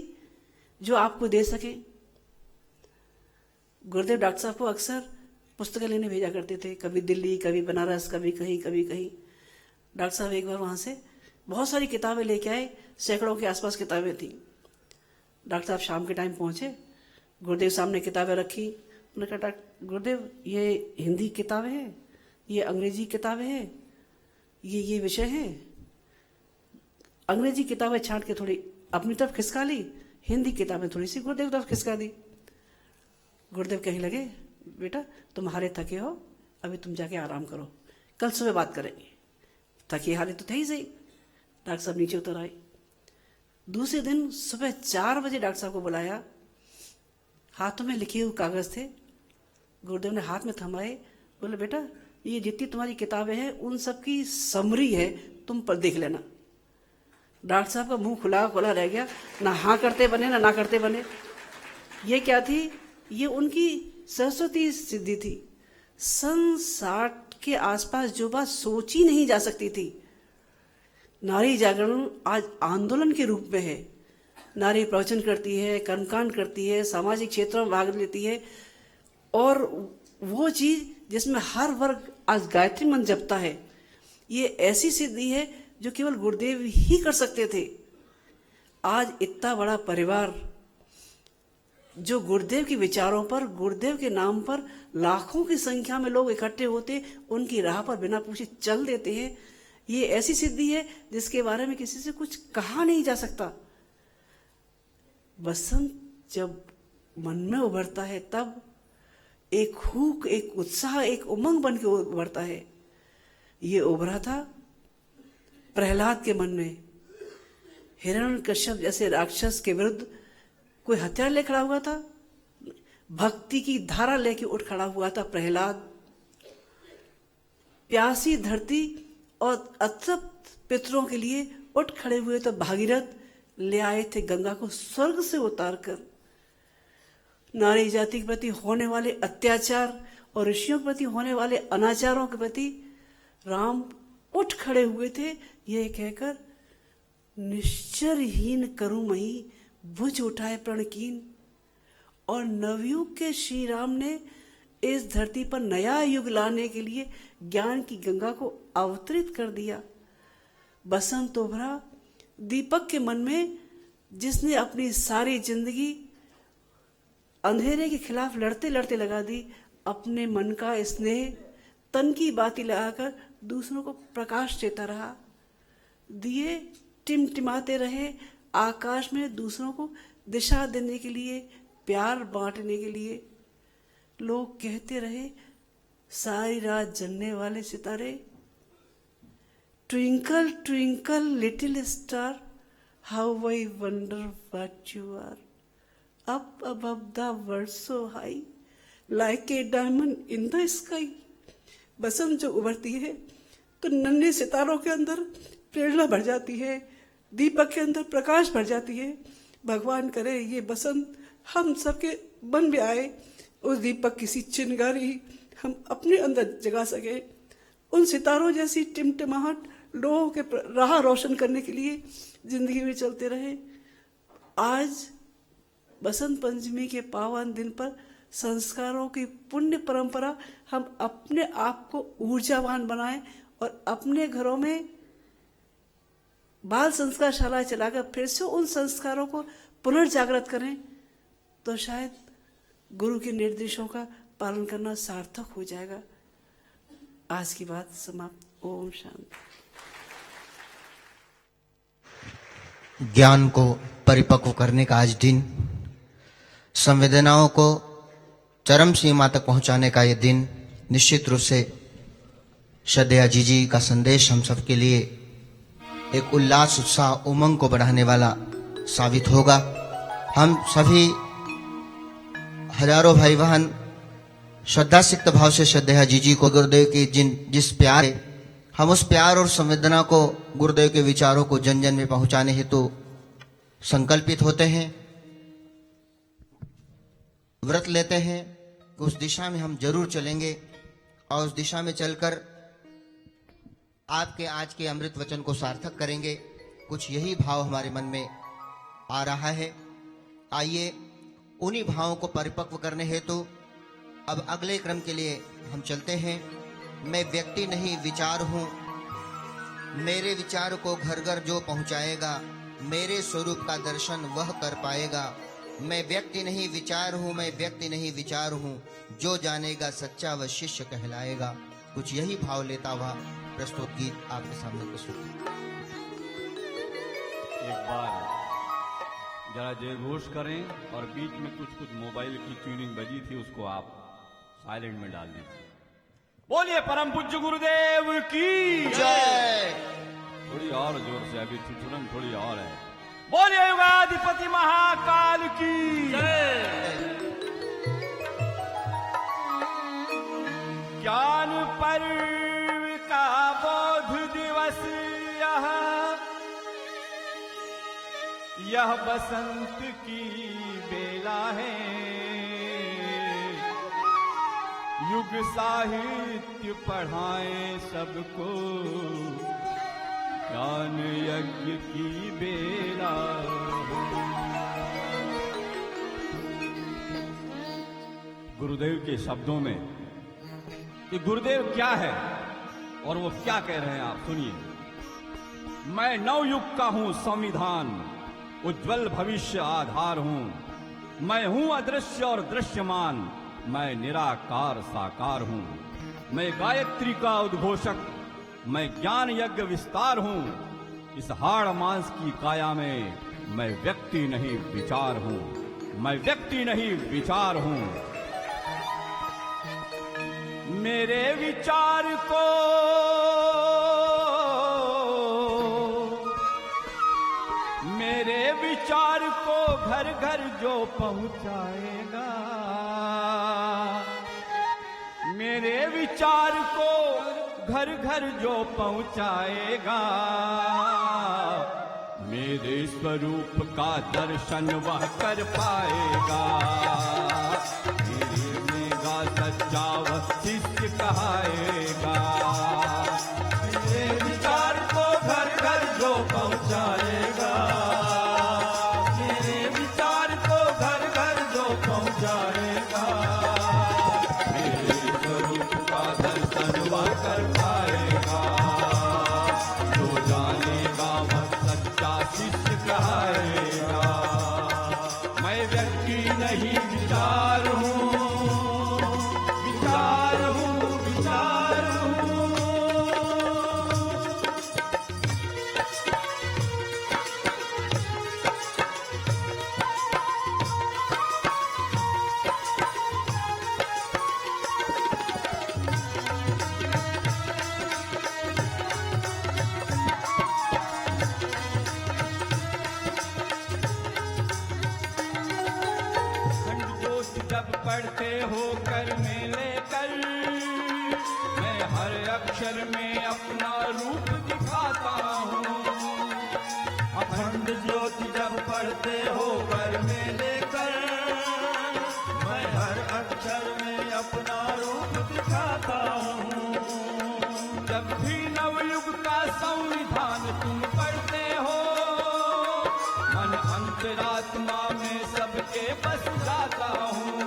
जो आपको दे सके। गुरुदेव डॉक्टर साहब को अक्सर पुस्तकें लेने भेजा करते थे, कभी दिल्ली, कभी बनारस, कभी कहीं कभी कहीं। डॉक्टर साहब एक बार वहाँ से बहुत सारी किताबें लेके आए, सैकड़ों के आसपास किताबें थी। डॉक्टर साहब शाम के टाइम पहुँचे, गुरुदेव सामने किताबें रखी। उन्होंने कहा, गुरुदेव ये हिंदी किताबें हैं, ये अंग्रेजी किताबें हैं, ये विषय हैं। अंग्रेजी किताबें छांट के थोड़ी अपनी तरफ खिसका ली, हिंदी किताबें थोड़ी सी गुरुदेव की तरफ खिसका दी। गुरुदेव कहने लगे, बेटा तुम हारे थके हो, अभी तुम जाके आराम करो, कल सुबह बात करेंगे। थके हारे तो थे ही सही। डॉक्टर साहब नीचे उतर आए। दूसरे दिन सुबह 4 बजे डॉक्टर साहब को बुलाया। हाथों में लिखे हुए कागज थे, गुरुदेव ने हाथ में थमाए। बोले, बेटा ये जितनी तुम्हारी किताबें हैं उन सब की समरी है, तुम पर देख लेना। डॉक्टर साहब का मुंह खुला खुला रह गया, ना हाँ करते बने ना करते बने। ये क्या थी? ये उनकी सरस्वती सिद्धि थी। सन 60 के आसपास जो बात सोची नहीं जा सकती थी, नारी जागरण आज आंदोलन के रूप में है। नारी प्रवचन करती है, कर्मकांड करती है, सामाजिक क्षेत्रों में भाग लेती है, और वो चीज जिसमें हर वर्ग आज गायत्री मंत्र जपता है, ये ऐसी सिद्धि है जो केवल गुरुदेव ही कर सकते थे। आज इतना बड़ा परिवार जो गुरुदेव के विचारों पर, गुरुदेव के नाम पर लाखों की संख्या में लोग इकट्ठे होते, उनकी राह पर बिना पूछे चल देते हैं, ये ऐसी सिद्धि है जिसके बारे में किसी से कुछ कहा नहीं जा सकता। बसंत जब मन में उभरता है तब एक हुक, एक उत्साह, एक उमंग बन के उभरता है। ये उभरा था प्रहलाद के मन में। हिरण्यकश्यप जैसे राक्षस के विरुद्ध कोई हथियार ले खड़ा हुआ था, भक्ति की धारा लेके उठ खड़ा हुआ था प्रहलाद। प्यासी धरती और अतृप्त पितरों के लिए उठ खड़े हुए तो भागीरथ ले आए थे गंगा को स्वर्ग से उतारकर। नारी जाति के प्रति होने वाले अत्याचार और ऋषियों के प्रति होने वाले अनाचारों के प्रति राम उठ खड़े हुए थे, ये कहकर निश्चरहीन करूं मही भुज उठाए प्रणकीन। और नवयुग के श्री राम ने इस धरती पर नया युग लाने के लिए ज्ञान की गंगा को अवतरित कर दिया। बसंत उभरा दीपक के मन में, जिसने अपनी सारी जिंदगी अंधेरे के खिलाफ लड़ते लड़ते लगा दी। अपने मन का स्नेह तन की बाती लगाकर दूसरों को प्रकाश देता रहा। दिए टिमटिमाते रहे आकाश में, दूसरों को दिशा देने के लिए, प्यार बांटने के लिए। लोग कहते रहे, सारी रात जलने वाले सितारे, twinkle twinkle little star, how I wonder what you are, up above the world so high, like a diamond in the sky। बसंत जो उभरती है तो नन्हे सितारों के अंदर प्रेरणा भर जाती है, दीपक के अंदर प्रकाश भर जाती है। भगवान करे ये बसंत हम सबके मन में आए, उस दीपक की सी चिंगारी हम अपने अंदर जगा सके। उन सितारों जैसी टिमटिमाहट लोगों के राह रोशन करने के लिए जिंदगी में चलते रहे। आज बसंत पंचमी के पावन दिन पर संस्कारों की पुण्य परंपरा हम अपने आप को ऊर्जावान बनाएं और अपने घरों में बाल संस्कार शाला चलाकर फिर से उन संस्कारों को पुनर्जागृत करें, तो शायद गुरु के निर्देशों का पालन करना सार्थक हो जाएगा। आज की बात समाप्त। ओम शांति। ज्ञान को परिपक्व करने का आज दिन, संवेदनाओं को चरम सीमा तक पहुंचाने का ये दिन, निश्चित रूप से श्रद्धेय जी का संदेश हम सबके लिए एक उल्लास, उत्साह, उमंग को बढ़ाने वाला साबित होगा। हम सभी हजारों भाई बहन श्रद्धा सिक्त भाव से श्रद्धेय जी को गुरुदेव की जिस प्यार है, हम उस प्यार और संवेदना को गुरुदेव के विचारों को जन जन में पहुंचाने हेतु संकल्पित होते हैं, व्रत लेते हैं कि उस दिशा में हम जरूर चलेंगे और उस दिशा में चलकर आपके आज के अमृत वचन को सार्थक करेंगे। कुछ यही भाव हमारे मन में आ रहा है। आइए उन्हीं भावों को परिपक्व करने हेतु अब अगले क्रम के लिए हम चलते हैं। मैं व्यक्ति नहीं विचार हूँ, मेरे विचार को घर घर जो पहुँचाएगा, मेरे स्वरूप का दर्शन वह कर पाएगा। मैं व्यक्ति नहीं विचार हूँ, मैं व्यक्ति नहीं विचार हूँ, जो जानेगा सच्चा वह शिष्य कहलाएगा। कुछ यही भाव लेता हुआ प्रस्तुत गीत आपके सामने प्रस्तुत। एक बार जरा जयघोष करें और बीच में कुछ मोबाइल की ट्यूनिंग बजी थी, उसको आप साइलेंट में डाल दीजिए। बोलिए परम पूज्य गुरुदेव की जय। थोड़ी और जोर से, अभी ठुठुरन थोड़ी और है। बोलिए युगाधिपति महाकाल की जय। ज्ञान पर्व का बोध दिवस यह बसंत की बेला है। युग साहित्य पढ़ाएं सबको, ज्ञान यज्ञ की बेला। गुरुदेव के शब्दों में कि गुरुदेव क्या है और वो क्या कह रहे हैं, आप सुनिए। मैं नवयुग का हूं संविधान, उज्जवल भविष्य आधार हूं। मैं हूं अदृश्य और दृश्यमान, मैं निराकार साकार हूं। मैं गायत्री का उद्घोषक, मैं ज्ञान यज्ञ विस्तार हूं। इस हाड़ मांस की काया में मैं व्यक्ति नहीं विचार हूं, मैं व्यक्ति नहीं विचार हूं। मेरे विचार को घर घर जो पहुंचाएगा, मेरे विचार को घर घर जो पहुंचाएगा, मेरे स्वरूप का दर्शन वह कर पाएगा। मेरे मेगा सच्चा वह शिष्य कहाएगा। मेरे विचार को घर घर जो पहुंचाएगा, मेरे विचार को घर घर जो पहुंचाएगा, मेरे स्वरूप का दर्शन वह कर पाएगा। जो जानेगा वह सच्चा शिष्य कहाएगा। मैं व्यक्ति नहीं विचार हूँ, विचार हूँ, विचार हूँ। जब पढ़ते हो कर में लेकर, मैं हर अक्षर में अपना रूप दिखाता हूँ। अखंड ज्योति जब पढ़ते हो कर में लेकर, मैं हर अक्षर में अपना रूप दिखाता हूँ। जब भी नवयुग का संविधान तुम पढ़ते हो, मन अंतरात्मा में सबके बस जाता हूँ।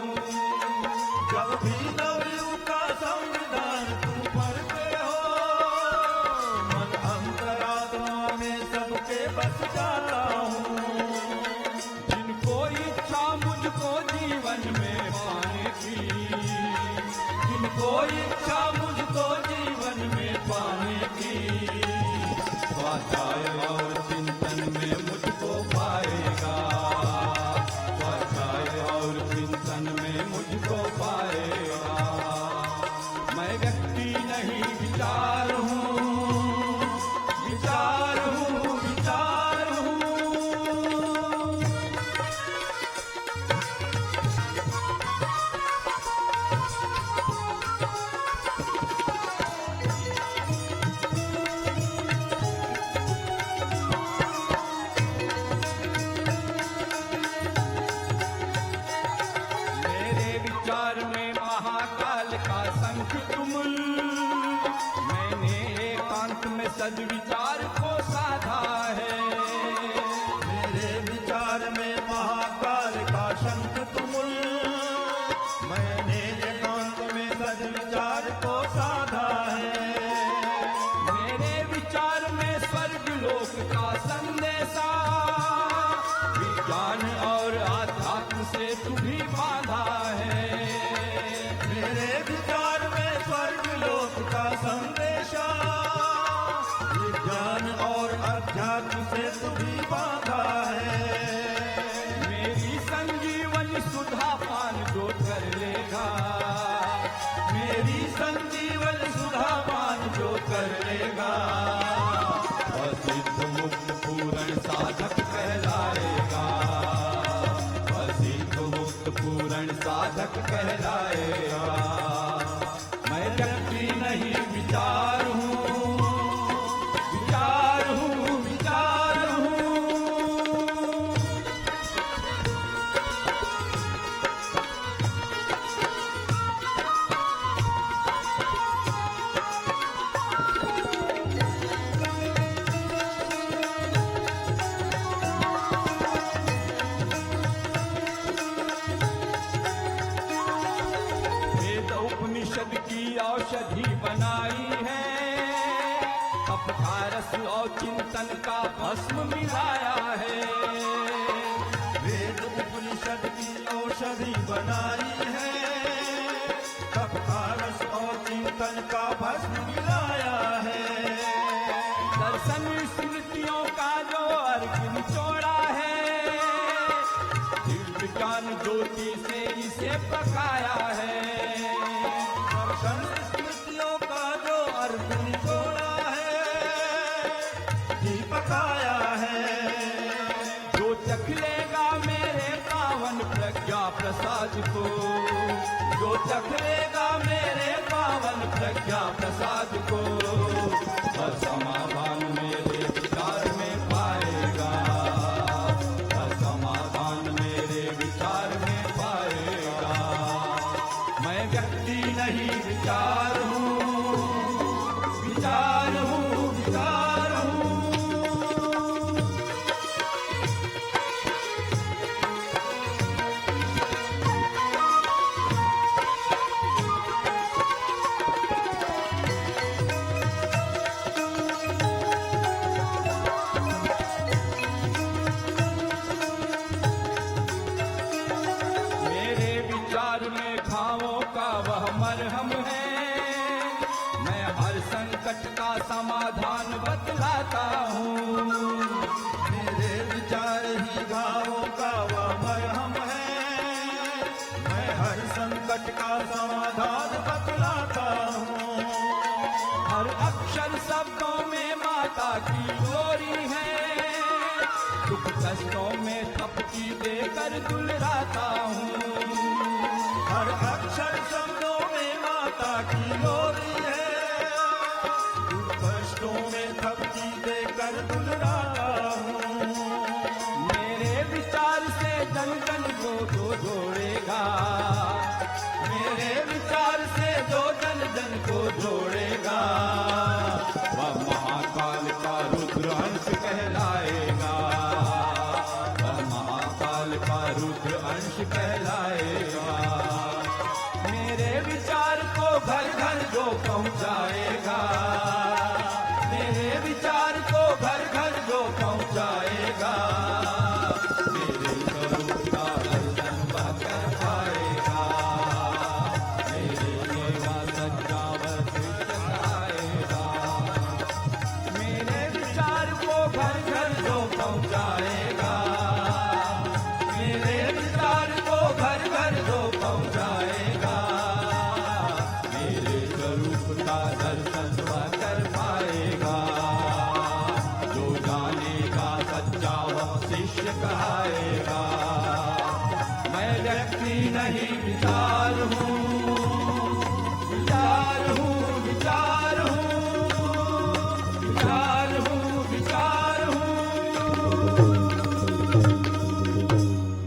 जब भी नवयुग का संविधान तुम पढ़ते हो, मन अंतरात्मा में सबके बस जाता हूँ। जिनको इच्छा मुझको जीवन में पाने की, जिनको इच्छा मुझको जीवन में पाने मैं व्यक्ति नहीं विचार हूँ, विचार हूँ, विचार हूँ। मेरे विचार में महाकाल का शंख तुमुल, मैंने एकांत में सद्विचार को साधा है। मेरे विचार में महाकाल का शंख तुमुल, मैंने एकांत में सद्विचार को साधा है। मेरे विचार में स्वर्ग लोक का संदेशा, विज्ञान और आध्यात्म से तू भी बांधा है। मेरे विचार में स्वर्ग लोक का संदेशा, विज्ञान और अध्यात्म से तू भी बांधा है। मेरी संजीवन सुधा पान जो कर लेगा, मेरी संजीवन सुधा पान जो कर लेगा, वह सिद्ध मुक्त पूर्ण साधक कहलाएगा, वह सिद्ध मुक्त पूर्ण साधक कहलाएगा। मैं व्यक्ति नहीं विचार हूँ, विचार हूँ, विचार हूँ। वेद उपनिषद की औषधि बनाई है, तप का रस और चिंतन का भस्म मिलाया है। वेद उपनिषद की औषधि बनाई है, तप का रस और चिंतन का भस्म मिलाया है। दर्शन स्मृतियों का जो अर्घ निचोड़ा है, दिव्य ज्ञान ज्योति से इसे पकाया है। दर्शन स्मृतियों का जो अर्थ निचोड़ा है, दीपक आया है। जो चख लेगा मेरे पावन प्रज्ञा प्रसाद को, जो चख लेगा मेरे पावन प्रज्ञा प्रसाद को, वह समाधान मेरे विचार में पाएगा, वह समाधान मेरे विचार में पाएगा। मैं व्यक्ति नहीं विचार हूँ, विचार हूँ, विचार हूँ। मेरे विचार में घावों का वह मरहम है, मैं हर संकट का समाधान बतलाता हूँ। मेरे विचार ही घावों का वह मरहम है, मैं हर संकट का समाधान बतलाता हूँ। हर अक्षर शब्दों में माता की गोरी है, दुख कष्टों में थपकी देकर दुलराता हूँ। हर अक्षर शब्दों में माता की लोरी है, दुख कष्टों में थपकी देकर दुलराता हूँ। मेरे विचार से जन जन को जो जोड़ेगा, मेरे विचार से जो जन जन को जोड़ेगा, वह महाकाल का रुद्र अंश कहलाएगा, वह महाकाल का रुद्र अंश कहलाएगा। मेरे विचार को घर घर जो पहुंचाएगा, मेरे विचार को घर घर जो पहुंचाएगा, मेरे स्वरूप का दर्शन वह कर पाएगा, मेरे सेवा सच्चा वह शिष्य आएगा। मेरे विचार को घर घर जो पहुंचाएगा, मेरे विचार को घर घर जो पहुंचाएगा, मेरे विचार हूँ विचार हूँ विचार हूँ विचार हूँ।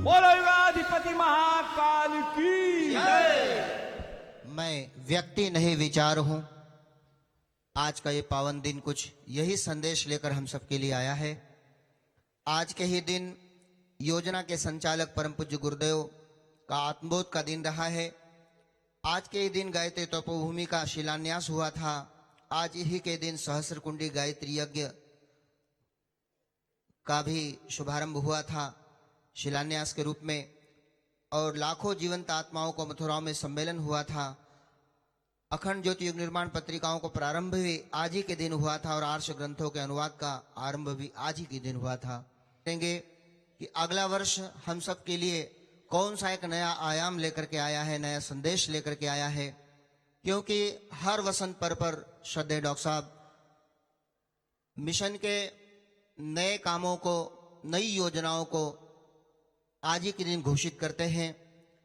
बोलो युगाधिपति महाकाल की मैं व्यक्ति नहीं विचार हूं। आज का ये पावन दिन कुछ यही संदेश लेकर हम सबके लिए आया है। आज के ही दिन योजना के संचालक परम पूज्य गुरुदेव का आत्मबोध का दिन रहा है। आज के ही दिन गायत्री तपोभूमि का शिलान्यास हुआ था। आज ही के दिन सहस्त्र कुंडी गायत्री यज्ञ का भी शुभारंभ हुआ था शिलान्यास के रूप में, और लाखों जीवंत आत्माओं को मथुराओं में सम्मेलन हुआ था। अखंड ज्योति युग निर्माण पत्रिकाओं को प्रारंभ भी आज ही के दिन हुआ था और आर्ष ग्रंथों के अनुवाद का आरंभ भी आज ही के दिन हुआ था। कहेंगे कि अगला वर्ष हम सब के लिए कौन सा एक नया आयाम लेकर के आया है, नया संदेश लेकर के आया है। क्योंकि हर वसंत पर श्रद्धेय डॉक्टर साहब मिशन के नए कामों को, नई योजनाओं को आज ही के दिन घोषित करते हैं।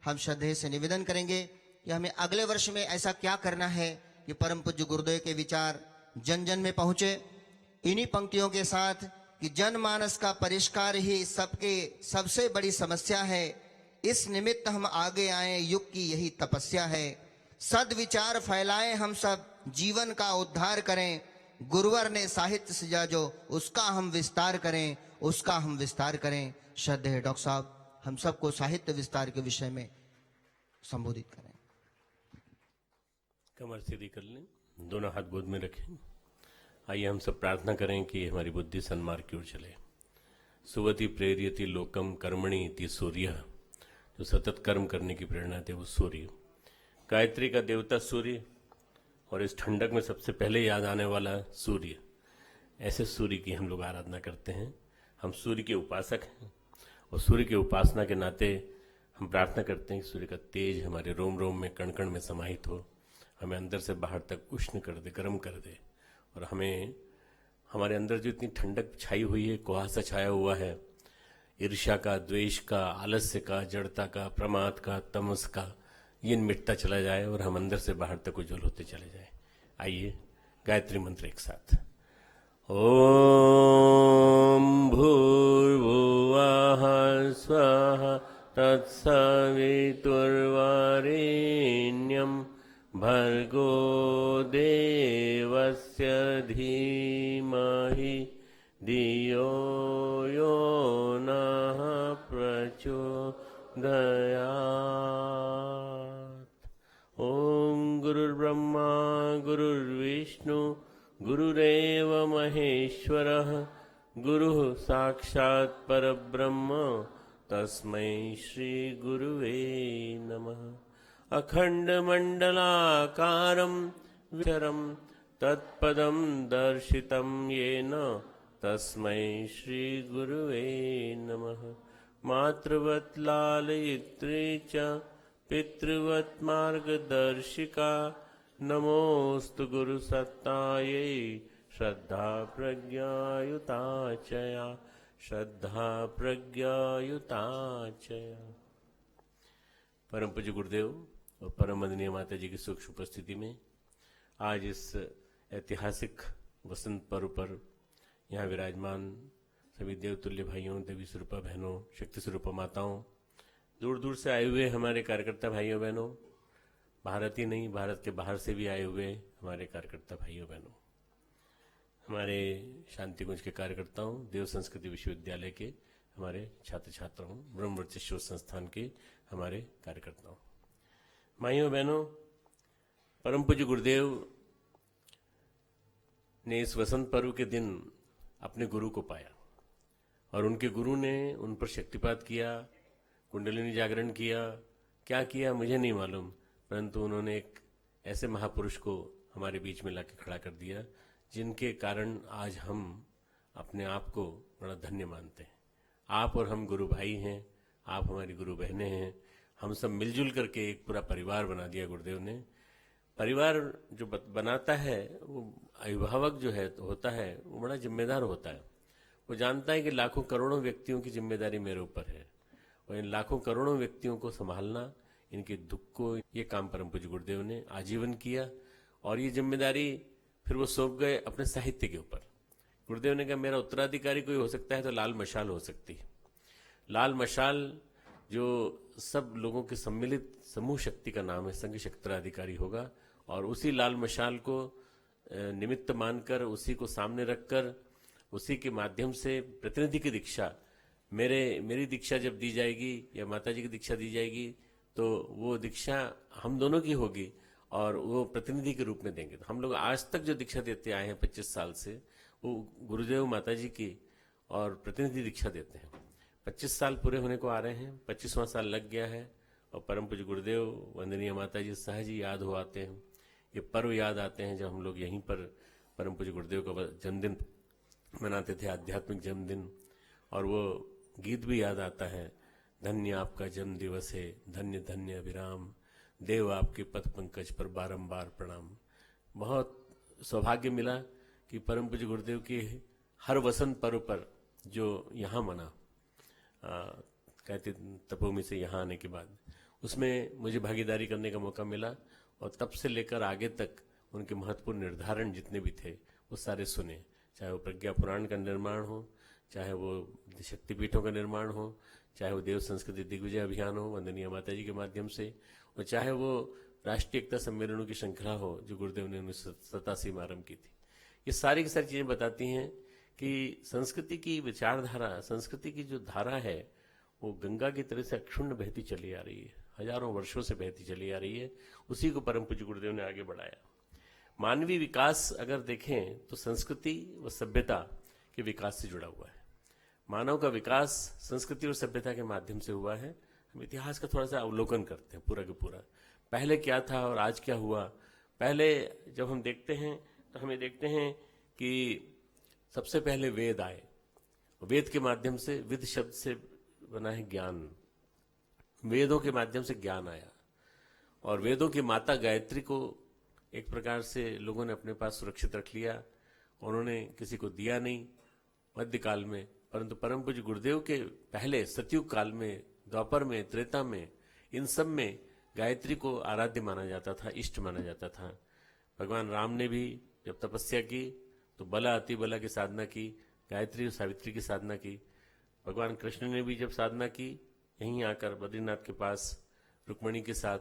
हम श्रद्धेय से निवेदन करेंगे कि हमें अगले वर्ष में ऐसा क्या करना है कि परम पूज्य गुरुदेव के विचार जन जन में पहुंचे। इन्हीं पंक्तियों के साथ कि जनमानस का परिष्कार ही सबके सबसे बड़ी समस्या है, इस निमित्त हम आगे आए, युग की यही तपस्या है। सद्विचार फैलाएं हम सब, जीवन का उद्धार करें। गुरुवर ने साहित्य सजा जो, उसका हम विस्तार करें, उसका हम विस्तार करें। श्रद्धेय डॉक्टर साहब हम सबको साहित्य विस्तार के विषय में संबोधित करें। कमर सीधी कर लें, दोनों हाथ गोद में रखें। आइए हम सब प्रार्थना करें कि हमारी बुद्धि सन्मार्ग की ओर चले। सुवति प्रेरियति लोकम कर्मणि इति सूर्य, जो सतत कर्म करने की प्रेरणा थे वो सूर्य, गायत्री का देवता सूर्य, और इस ठंडक में सबसे पहले याद आने वाला सूर्य। ऐसे सूर्य की हम लोग आराधना करते हैं। हम सूर्य के उपासक हैं और सूर्य के उपासना के नाते हम प्रार्थना करते हैं कि सूर्य का तेज हमारे रोम रोम में, कण कण में समाहित हो, हमें अंदर से बाहर तक उष्ण कर दे, गर्म कर दे, और हमें हमारे अंदर जो इतनी ठंडक छाई हुई है, कुहासा छाया हुआ है, ईर्ष्या का, द्वेष का, आलस्य का, जड़ता का, प्रमाद का, तमस का, ये मिटता चला जाए और हम अंदर से बाहर तक उज्जवल होते चले जाए। आइए गायत्री मंत्र एक साथ। ओम भूर्भुवः स्वः तत्सवितुर्वरेण्यं भर्गो देवस्य धीमहि धियो यो नः प्रचोदयात्। ओम गुरुर्ब्रह्मा गुरुर्विष्णु गुरुरेव महेश्वरः, गुरुः साक्षात् परब्रह्म तस्मै श्री गुरुवे नमः। अखण्डमण्डलाकारं विचरं तत्पदं दर्शितं येन तस्मै श्री गुरुवे नमः। मातृवत् लालयित्री च पितृवत् मार्गदर्शिका, नमोस्तु गुरुसत्तायै श्रद्धा प्रज्ञायुताचया, श्रद्धा प्रज्ञायुताचया। परम पूज्य गुरुदेव और परम वंदनीय माता जी की सूक्ष्म उपस्थिति में आज इस ऐतिहासिक वसंत पर्व पर यहाँ विराजमान सभी देवतुल्य भाइयों, देवी स्वरूपा बहनों, शक्ति स्वरूपा माताओं, दूर दूर से आए हुए हमारे कार्यकर्ता भाइयों बहनों, भारत ही नहीं भारत के बाहर से भी आए हुए हमारे कार्यकर्ता भाइयों बहनों, हमारे शांति कुंज के कार्यकर्ताओं, देव संस्कृति विश्वविद्यालय के हमारे छात्र छात्राओं, ब्रह्मवर्चस्व शोध संस्थान के हमारे कार्यकर्ताओं, माइयों बहनों, परम पूज्य गुरुदेव ने इस वसंत पर्व के दिन अपने गुरु को पाया और उनके गुरु ने उन पर शक्तिपात किया, कुंडलिनी जागरण किया, क्या किया मुझे नहीं मालूम, परंतु उन्होंने एक ऐसे महापुरुष को हमारे बीच में लाके खड़ा कर दिया जिनके कारण आज हम अपने आप को बड़ा धन्य मानते हैं। आप और हम गुरु भाई हैं, आप हमारी गुरु बहनें हैं, हम सब मिलजुल करके एक पूरा परिवार बना दिया गुरुदेव ने। परिवार जो बनाता है वो अभिभावक जो है होता है वो बड़ा जिम्मेदार होता है। वो जानता है कि लाखों करोड़ों व्यक्तियों की जिम्मेदारी मेरे ऊपर है और इन लाखों करोड़ों व्यक्तियों को संभालना, इनके दुख को, ये काम परम पूज्य गुरुदेव ने आजीवन किया और ये जिम्मेदारी फिर वो सौंप गए अपने साहित्य के ऊपर। गुरुदेव ने कहा मेरा उत्तराधिकारी कोई हो सकता है तो लाल मशाल हो सकती है। लाल मशाल जो सब लोगों के सम्मिलित समूह शक्ति का नाम है, संघ शक्ति उत्तराधिकारी होगा, और उसी लाल मशाल को निमित्त मानकर, उसी को सामने रखकर, उसी के माध्यम से प्रतिनिधि की दीक्षा, मेरी दीक्षा जब दी जाएगी या माता जी की दीक्षा दी जाएगी तो वो दीक्षा हम दोनों की होगी और वो प्रतिनिधि के रूप में देंगे। तो हम लोग आज तक जो दीक्षा देते आए हैं 25 साल से, वो गुरुदेव माता जी की और प्रतिनिधि दीक्षा देते हैं। 25 साल पूरे होने को आ रहे हैं, 25वां साल लग गया है और परम पूज्य गुरुदेव, वंदनीय माता जी सहज ही याद हो आते हैं। ये पर्व याद आते हैं जब हम लोग यहीं पर परम पूज्य गुरुदेव का जन्मदिन मनाते थे, आध्यात्मिक जन्मदिन, और वो गीत भी याद आता है, धन्य आपका जन्म दिवस है, धन्य धन्य अभिराम, देव आपके पद पंकज पर बारंबार प्रणाम। बहुत सौभाग्य मिला कि परम पूज्य गुरुदेव के हर वसंत पर्व पर जो यहाँ मना, कहते तपोभूमि से यहाँ आने के बाद, उसमें मुझे भागीदारी करने का मौका मिला और तब से लेकर आगे तक उनके महत्वपूर्ण निर्धारण जितने भी थे वो सारे सुने। चाहे वो प्रज्ञा पुराण का निर्माण हो, चाहे वो शक्तिपीठों का निर्माण हो, चाहे वो देव संस्कृति दिग्विजय अभियान हो वंदनीय माता जी के माध्यम से, और चाहे वो राष्ट्रीय एकता सम्मेलनों की श्रृंखला हो जो गुरुदेव ने 1987 में आरंभ की थी। ये सारी की सारी चीजें बताती हैं कि संस्कृति की विचारधारा, संस्कृति की जो धारा है वो गंगा की तरह से अक्षुण्ण बहती चली आ रही है, हजारों वर्षों से बहती चली आ रही है। उसी को परम पूज्य गुरुदेव ने आगे बढ़ाया। मानवीय विकास अगर देखें तो संस्कृति व सभ्यता के विकास से जुड़ा हुआ है। मानव का विकास संस्कृति और सभ्यता के माध्यम से हुआ है। हम इतिहास का थोड़ा सा अवलोकन करते हैं पूरा का पूरा, पहले क्या था और आज क्या हुआ। पहले जब हम देखते हैं तो हमें देखते हैं कि सबसे पहले वेद आए, वेद के माध्यम से, विद शब्द से बना है ज्ञान, वेदों के माध्यम से ज्ञान आया, और वेदों की माता गायत्री को एक प्रकार से लोगों ने अपने पास सुरक्षित रख लिया। उन्होंने किसी को दिया नहीं मध्यकाल में, परंतु परम पूज्य गुरुदेव के पहले सतयुग काल में, द्वापर में, त्रेता में, इन सब में गायत्री को आराध्य माना जाता था, इष्ट माना जाता था। भगवान राम ने भी जब तपस्या की तो बला अति बला की साधना की, गायत्री और सावित्री की साधना की। भगवान कृष्ण ने भी जब साधना की यहीं आकर बद्रीनाथ के पास रुक्मणी के साथ,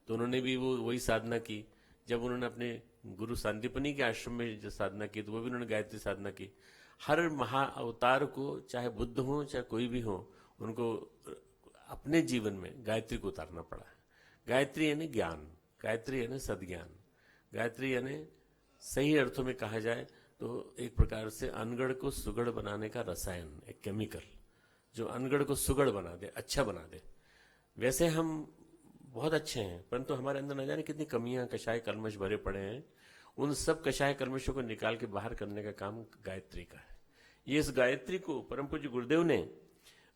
तो उन्होंने भी वही साधना की। जब उन्होंने अपने गुरु सांदीपनी के आश्रम में जो साधना की तो वो भी उन्होंने गायत्री साधना की। हर महा अवतार को, चाहे बुद्ध हो चाहे कोई भी हो, उनको अपने जीवन में गायत्री को उतारना पड़ा है। गायत्री यानी ज्ञान, गायत्री यानी सद्ज्ञान, गायत्री यानी सही अर्थों में कहा जाए तो एक प्रकार से अनगढ़ को सुगढ़ बनाने का रसायन, एक केमिकल जो अनगढ़ को सुगढ़ बना दे, अच्छा बना दे। वैसे हम बहुत अच्छे हैं, परंतु हमारे अंदर न जाने कितनी कमियां, कषाय कलमश भरे पड़े हैं। उन सब कषाय कलमशों को निकाल के बाहर करने का काम गायत्री का है। ये इस गायत्री को परम पूज्य गुरुदेव ने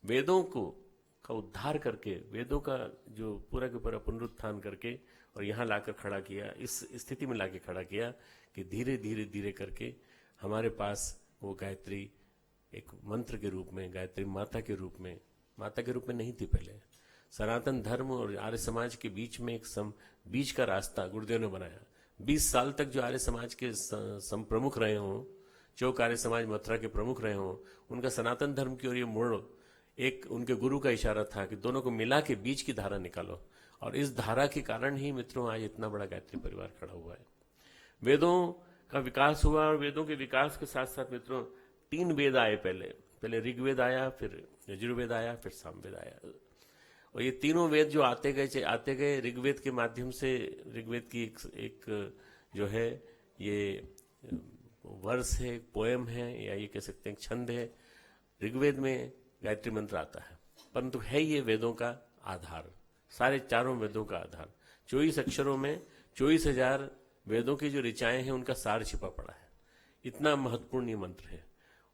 वेदों का उद्धार करके, वेदों का जो पूरा के पूरा पुनरुत्थान करके और यहाँ लाकर खड़ा किया, इस स्थिति में लाके खड़ा किया कि धीरे धीरे धीरे करके हमारे पास वो गायत्री एक मंत्र के रूप में, गायत्री माता के रूप में नहीं थी पहले। सनातन धर्म और आर्य समाज के बीच में एक बीच का रास्ता गुरुदेव ने बनाया। 20 साल तक जो आर्य समाज के प्रमुख रहे हों, चौक आर्य समाज मथुरा के प्रमुख रहे हों, उनका सनातन धर्म की ओर ये मोड़ एक उनके गुरु का इशारा था कि दोनों को मिला के बीच की धारा निकालो। और इस धारा के कारण ही मित्रों आज इतना बड़ा गायत्री परिवार खड़ा हुआ है। वेदों का विकास हुआ और वेदों के विकास के साथ साथ मित्रों 3 वेद आए। पहले ऋग्वेद आया, फिर यजुर्वेद आया, फिर सामवेद आया। और ये तीनों वेद जो आते गए ऋग्वेद के माध्यम से, ऋग्वेद की एक जो है ये वर्ष है, एक पोएम है, या ये कह सकते हैं छंद है। ऋग्वेद में गायत्री मंत्र आता है, परंतु है ये वेदों का आधार, सारे चारों वेदों का आधार। 24 अक्षरों में 24,000 वेदों की जो ऋचाएं हैं उनका सार छिपा पड़ा है। इतना महत्वपूर्ण ये मंत्र है।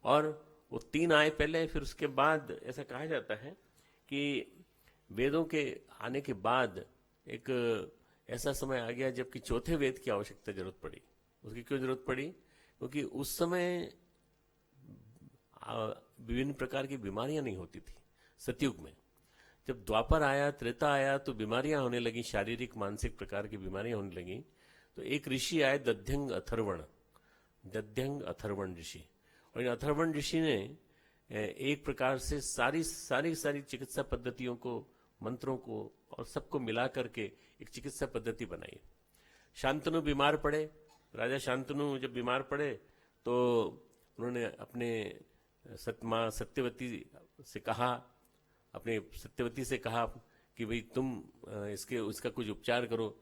और वो 3 आए पहले, फिर उसके बाद ऐसा कहा जाता है कि वेदों के आने के बाद एक ऐसा समय आ गया जबकि चौथे वेद की आवश्यकता जरूरत पड़ी। उसकी क्यों जरूरत पड़ी? क्योंकि उस समय विभिन्न प्रकार की बीमारियां नहीं होती थी सतयुग में। जब द्वापर आया, त्रेता आया, तो बीमारियां होने लगी, शारीरिक मानसिक प्रकार की बीमारियां होने लगी। तो एक ऋषि आए दध्यंग अथर्वण ऋषि, और इन अथर्वण ऋषि ने एक प्रकार से सारी चिकित्सा पद्धतियों को, मंत्रों को और सबको मिला करके एक चिकित्सा पद्धति बनाई। शांतनु बीमार पड़े, राजा शांतनु जब बीमार पड़े तो उन्होंने अपने माँ सत्यवती से कहा कि भाई तुम इसका कुछ उपचार करो,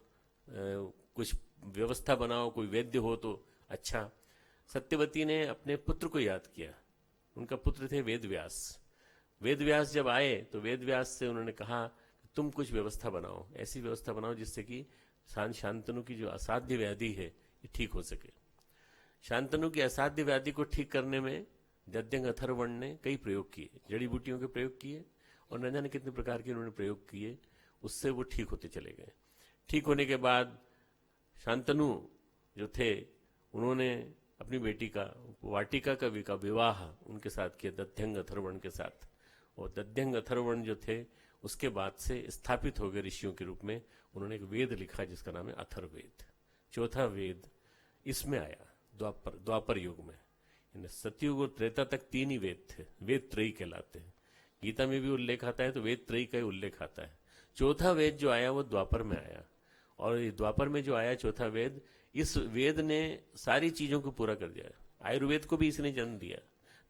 कुछ व्यवस्था बनाओ, कोई वैद्य हो तो अच्छा। सत्यवती ने अपने पुत्र को याद किया। उनका पुत्र थे वेदव्यास। वेदव्यास जब आए तो वेदव्यास से उन्होंने कहा तुम कुछ व्यवस्था बनाओ, ऐसी व्यवस्था बनाओ जिससे कि शांतनु की जो असाध्य व्याधि है ये ठीक हो सके। शांतनु की असाध्य व्याधि को ठीक करने में दध्यंग अथर्वण ने कई प्रयोग किए, जड़ी बूटियों के प्रयोग किए और न जाने कितने प्रकार के उन्होंने प्रयोग किए, उससे वो ठीक होते चले गए। ठीक होने के बाद शांतनु जो थे उन्होंने अपनी बेटी का वाटिका का विवाह उनके साथ किया, दध्यंग अथर्वण के साथ। और दध्यंग अथर्वण जो थे उसके बाद से स्थापित हो गए ऋषियों के रूप में। उन्होंने एक वेद लिखा जिसका नाम है अथर्ववेद, चौथा वेद इसमें आया द्वापर युग में। सतयुग और त्रेता तक 3 ही वेद थे, वेद त्रयी कहलाते हैं। गीता में भी उल्लेख आता है तो वेद त्रयी का ही उल्लेख आता है। चौथा वेद जो आया वो द्वापर में आया, और द्वापर में जो आया चौथा वेद, इस वेद ने सारी चीजों को पूरा कर दिया। आयुर्वेद को भी इसने जन्म दिया,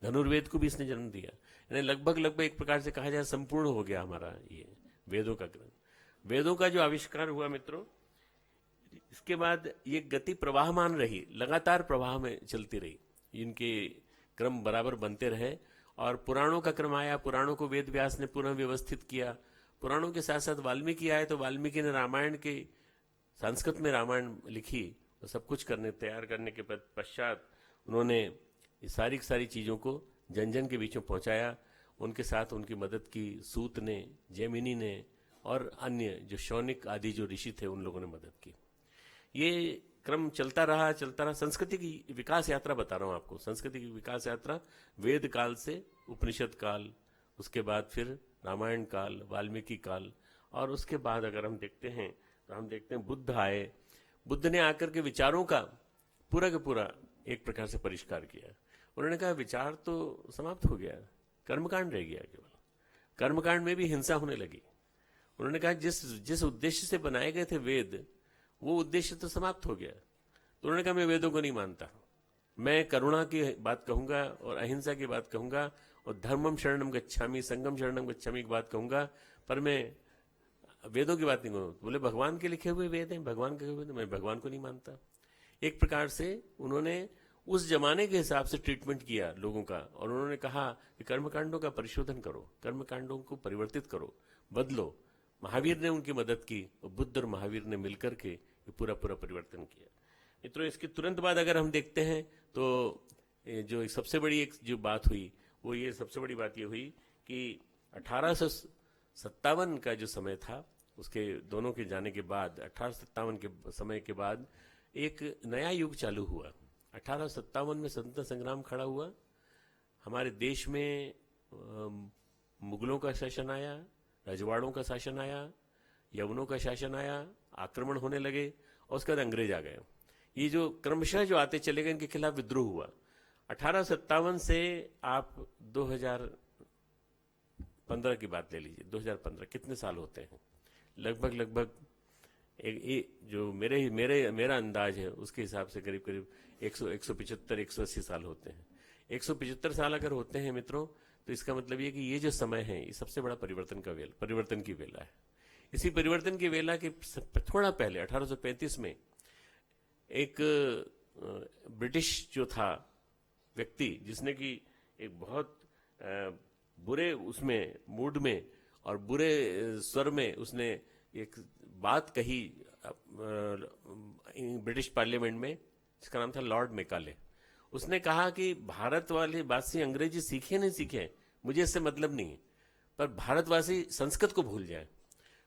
धनुर्वेद को भी इसने जन्म दिया, यानी लगभग एक प्रकार से कहा जाए संपूर्ण हो गया हमारा ये वेदों का ग्रंथ। वेदों का जो आविष्कार हुआ मित्रों, इसके बाद ये गति प्रवाहमान रही, लगातार प्रवाह में चलती रही, इनके क्रम बराबर बनते रहे। और पुराणों का क्रम आया, पुराणों को वेद व्यास ने पुनः व्यवस्थित किया। पुराणों के साथ साथ वाल्मीकि आए तो वाल्मीकि ने रामायण के संस्कृत में रामायण लिखी, तो सब कुछ तैयार करने के पश्चात उन्होंने ये सारी चीजों को जन जन के बीच में पहुंचाया। उनके साथ उनकी मदद की सूत ने, जैमिनी ने और अन्य जो शौनिक आदि जो ऋषि थे उन लोगों ने मदद की। ये क्रम चलता रहा। संस्कृति की विकास यात्रा बता रहा हूं आपको। संस्कृति की विकास यात्रा वेद काल से उपनिषद काल, उसके बाद फिर रामायण काल, वाल्मीकि काल, और उसके बाद अगर हम देखते हैं तो हम देखते हैं बुद्ध आए। बुद्ध ने आकर के विचारों का पूरा का पूरा एक प्रकार से परिष्कार किया। उन्होंने कहा विचार तो समाप्त हो गया, कर्मकांड रह गया केवल। कर्मकांड में भी हिंसा होने लगी। उन्होंने कहा जिस उद्देश्य से बनाए गए थे वेद, वो उद्देश्य तो समाप्त हो गया। तो उन्होंने कहा मैं वेदों को नहीं मानता, मैं करुणा की बात कहूंगा और अहिंसा की बात कहूंगा और धर्मम शरणम गच्छामि, संगम शरणम गच्छामि की बात कहूंगा, पर मैं वेदों की बात नहीं कहूंगा। बोले भगवान के लिखे हुए वेद हैं, भगवान के वेद, मैं भगवान को नहीं मानता। एक प्रकार से उन्होंने उस जमाने के हिसाब से ट्रीटमेंट किया लोगों का, और उन्होंने कहा कि कर्मकांडों का परिशोधन करो, कर्मकांडों को परिवर्तित करो, बदलो। महावीर ने उनकी मदद की और बुद्ध और महावीर ने मिलकर के ये पूरा परिवर्तन किया। मित्रों, इसके तुरंत बाद अगर हम देखते हैं तो जो सबसे बड़ी एक जो बात हुई वो ये, सबसे बड़ी बात ये हुई कि 1857 का जो समय था, उसके दोनों के जाने के बाद 1857 के समय के बाद एक नया युग चालू हुआ। 1857 में स्वतंत्रता संग्राम खड़ा हुआ। हमारे देश में मुगलों का शासन आया, रजवाड़ों का शासन आया, यवनों का शासन आया, आक्रमण होने लगे और उसके बाद अंग्रेज आ गए। ये जो क्रमशः जो आते चले गए, इनके खिलाफ विद्रोह हुआ। 1857 से आप 2015 की बात ले लीजिए, 2015 कितने साल होते हैं? लगभग जो मेरा अंदाज है उसके हिसाब से करीब 175-180 साल होते हैं। 175 साल अगर होते हैं मित्रों, तो इसका मतलब ये कि ये जो समय है ये सबसे बड़ा परिवर्तन की वेला है। इसी परिवर्तन की वेला के थोड़ा पहले 1835 में एक ब्रिटिश जो था व्यक्ति, जिसने कि एक बहुत बुरे उसमें मूड में और बुरे स्वर में उसने एक बात कही ब्रिटिश पार्लियामेंट में, जिसका नाम था लॉर्ड मैकाले। उसने कहा कि भारतवासी अंग्रेजी सीखे नहीं सीखे, मुझे इससे मतलब नहीं है, पर भारतवासी संस्कृत को भूल जाए।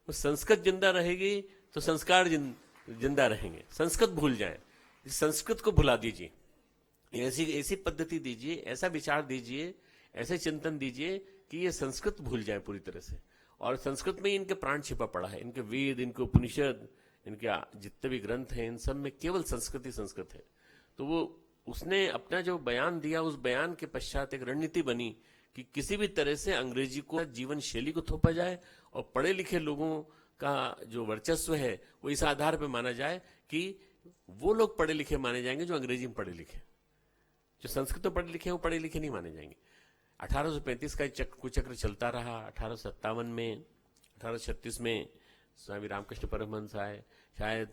तो संस्कृत जिंदा रहेगी तो संस्कार जिंदा रहेंगे। संस्कृत भूल जाए, संस्कृत को भुला दीजिए, ऐसी पद्धति दीजिए, ऐसा विचार दीजिए, ऐसे चिंतन दीजिए कि ये संस्कृत भूल जाए पूरी तरह से। और संस्कृत में इनके प्राण छिपा पड़ा है, इनके वेद, इनके उपनिषद, इनके जितने भी ग्रंथ हैं इन सब में केवल संस्कृत है। तो वो उसने अपना जो बयान दिया, उस बयान के पश्चात एक रणनीति बनी कि किसी भी तरह से अंग्रेजी को जीवन शैली को थोपा जाए और पढ़े लिखे लोगों का जो वर्चस्व है वो इस आधार पर माना जाए कि वो लोग पढ़े लिखे माने जाएंगे जो अंग्रेजी में पढ़े लिखे, जो संस्कृत में पढ़े लिखे हैं वो पढ़े लिखे नहीं माने जाएंगे। 1835 का कुचक्र चलता रहा। 1857 में, 1836 में स्वामी रामकृष्ण परमहंस आए। शायद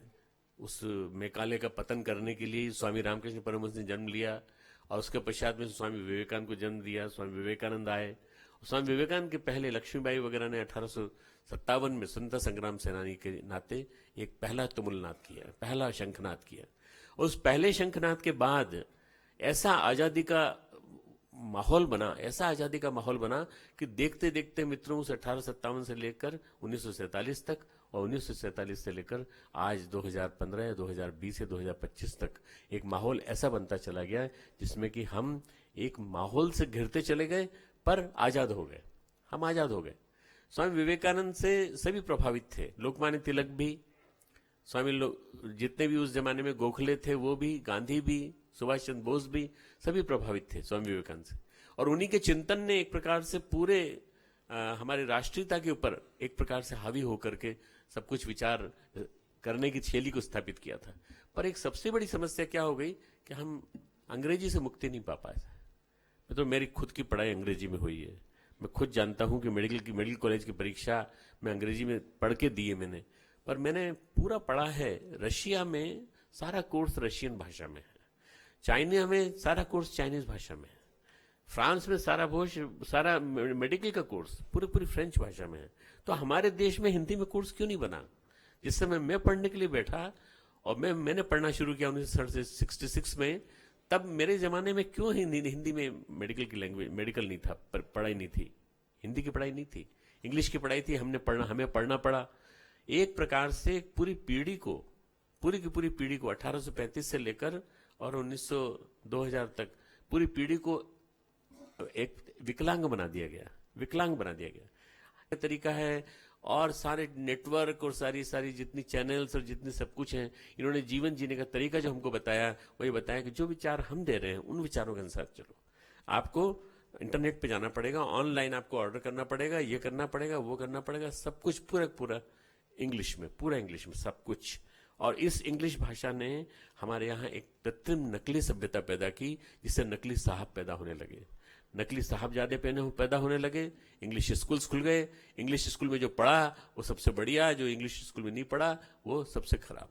उस मेकाले का पतन करने के लिए स्वामी रामकृष्ण परमहंस ने जन्म लिया और उसके पश्चात में स्वामी विवेकानंद को जन्म दिया। स्वामी विवेकानंद आए। स्वामी विवेकानंद के पहले लक्ष्मीबाई वगैरह ने 1857 में स्वतंत्रता संग्राम सेनानी के नाते एक पहला तुमुलनाद किया, पहला शंखनाद किया। और उस पहले शंखनाद के बाद ऐसा आजादी का माहौल बना कि देखते देखते मित्रों उस 1857 से लेकर 1947 तक और 1947 से लेकर आज 2015 या 2020 या 2025 तक एक माहौल ऐसा बनता चला गया जिसमें कि हम एक माहौल से घिरते चले गए पर आजाद हो गए। हम आजाद हो गए। स्वामी विवेकानंद से सभी प्रभावित थे, लोकमान्य तिलक भी, जितने भी उस जमाने में गोखले थे वो भी, गांधी भी, सुभाष चंद्र बोस भी, सभी प्रभावित थे स्वामी विवेकानंद से। और उन्हीं के चिंतन ने एक प्रकार से पूरे हमारे राष्ट्रीयता के ऊपर एक प्रकार से हावी होकर के सब कुछ विचार करने की शैली को स्थापित किया था। पर एक सबसे बड़ी समस्या क्या हो गई कि हम अंग्रेजी से मुक्ति नहीं पा पाए। तो मेरी खुद की पढ़ाई अंग्रेजी में हुई है। मैं खुद जानता हूं कि मेडिकल कॉलेज की परीक्षा मैं अंग्रेजी में पढ़ के दी है मैंने, पर मैंने पूरा पढ़ा है। रशिया में सारा कोर्स रशियन भाषा में है, चाइना में सारा कोर्स चाइनीज भाषा में है, फ्रांस में सारा मेडिकल का कोर्स पूरी फ्रेंच भाषा में है। तो हमारे देश में हिंदी में कोर्स क्यों नहीं बना? जिस समय मैं पढ़ने के लिए बैठा और मैंने पढ़ना शुरू किया 1966 में, तब मेरे जमाने में क्यों हिंदी में मेडिकल नहीं था, पढ़ाई नहीं थी, हिंदी की पढ़ाई नहीं थी, इंग्लिश की पढ़ाई थी। हमें पढ़ना पड़ा। एक प्रकार से पूरी की पूरी पीढ़ी को 1835 से लेकर और 2000 तक पूरी पीढ़ी को एक विकलांग बना दिया गया तरीका है। और सारे नेटवर्क और सारी जितनी चैनल्स और जितने सब कुछ हैं, इन्होंने जीवन जीने का तरीका जो हमको बताया, वही बताया कि जो विचार हम दे रहे हैं उन विचारों के अनुसार चलो। आपको इंटरनेट पे जाना पड़ेगा, ऑनलाइन आपको ऑर्डर करना पड़ेगा, ये करना पड़ेगा, वो करना पड़ेगा, सब कुछ पूरा इंग्लिश में सब कुछ। और इस इंग्लिश भाषा ने हमारे यहाँ एक कृत्रिम नकली सभ्यता पैदा की, जिससे नकली साहब पैदा होने लगे, नकली साहब ज्यादा पैदा होने लगे। इंग्लिश स्कूल्स खुल गए। इंग्लिश स्कूल में जो पढ़ा वो सबसे बढ़िया, जो इंग्लिश स्कूल में नहीं पढ़ा वो सबसे खराब।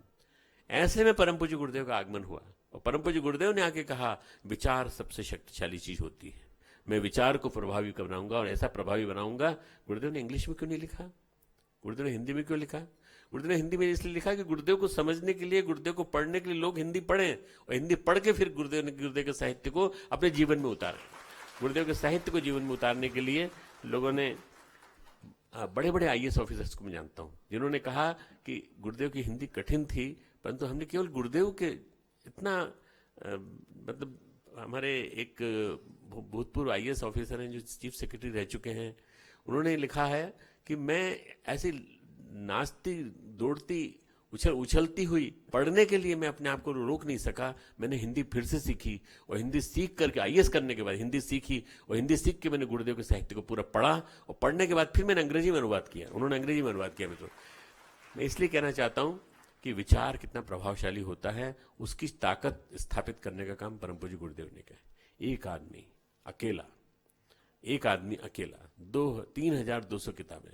ऐसे में परम पूज्य गुरुदेव का आगमन हुआ और परम पूज्य गुरुदेव ने आके कहा विचार सबसे शक्तिशाली चीज होती है, मैं विचार को प्रभावी बनाऊंगा और ऐसा प्रभावी बनाऊंगा। गुरुदेव ने इंग्लिश में क्यों नहीं लिखा? गुरुदेव ने हिंदी में क्यों लिखा? गुरुदेव ने हिंदी में इसलिए लिखा कि गुरुदेव को समझने के लिए, गुरुदेव को पढ़ने के लिए लोग हिंदी पढ़ें और हिंदी पढ़ के फिर गुरुदेव के साहित्य को अपने जीवन में उतारें। गुरुदेव के साहित्य को जीवन में उतारने के लिए लोगों ने बड़े बड़े आईएएस ऑफिसर्स को मैं जानता हूं जिन्होंने कहा कि गुरुदेव की हिंदी कठिन थी, परंतु हमने केवल गुरुदेव के इतना मतलब हमारे एक भूतपूर्व आईएएस ऑफिसर हैं जो चीफ सेक्रेटरी रह चुके हैं, उन्होंने लिखा है कि मैं ऐसी नाचती दौड़ती उछलती हुई पढ़ने के लिए मैं अपने आप को रोक नहीं सका। मैंने हिंदी फिर से सीखी और हिंदी सीख करके आईएएस करने के बाद हिंदी सीखी और हिंदी सीख के मैंने गुरुदेव के साहित्य को पूरा पढ़ा और पढ़ने के बाद फिर मैंने अंग्रेजी में अनुवाद किया, उन्होंने अंग्रेजी में अनुवाद किया। मैं इसलिए कहना चाहता हूं कि विचार कितना प्रभावशाली होता है, उसकी ताकत स्थापित करने का काम परम पूज्य गुरुदेव ने किया। एक आदमी अकेला 3200 किताबें,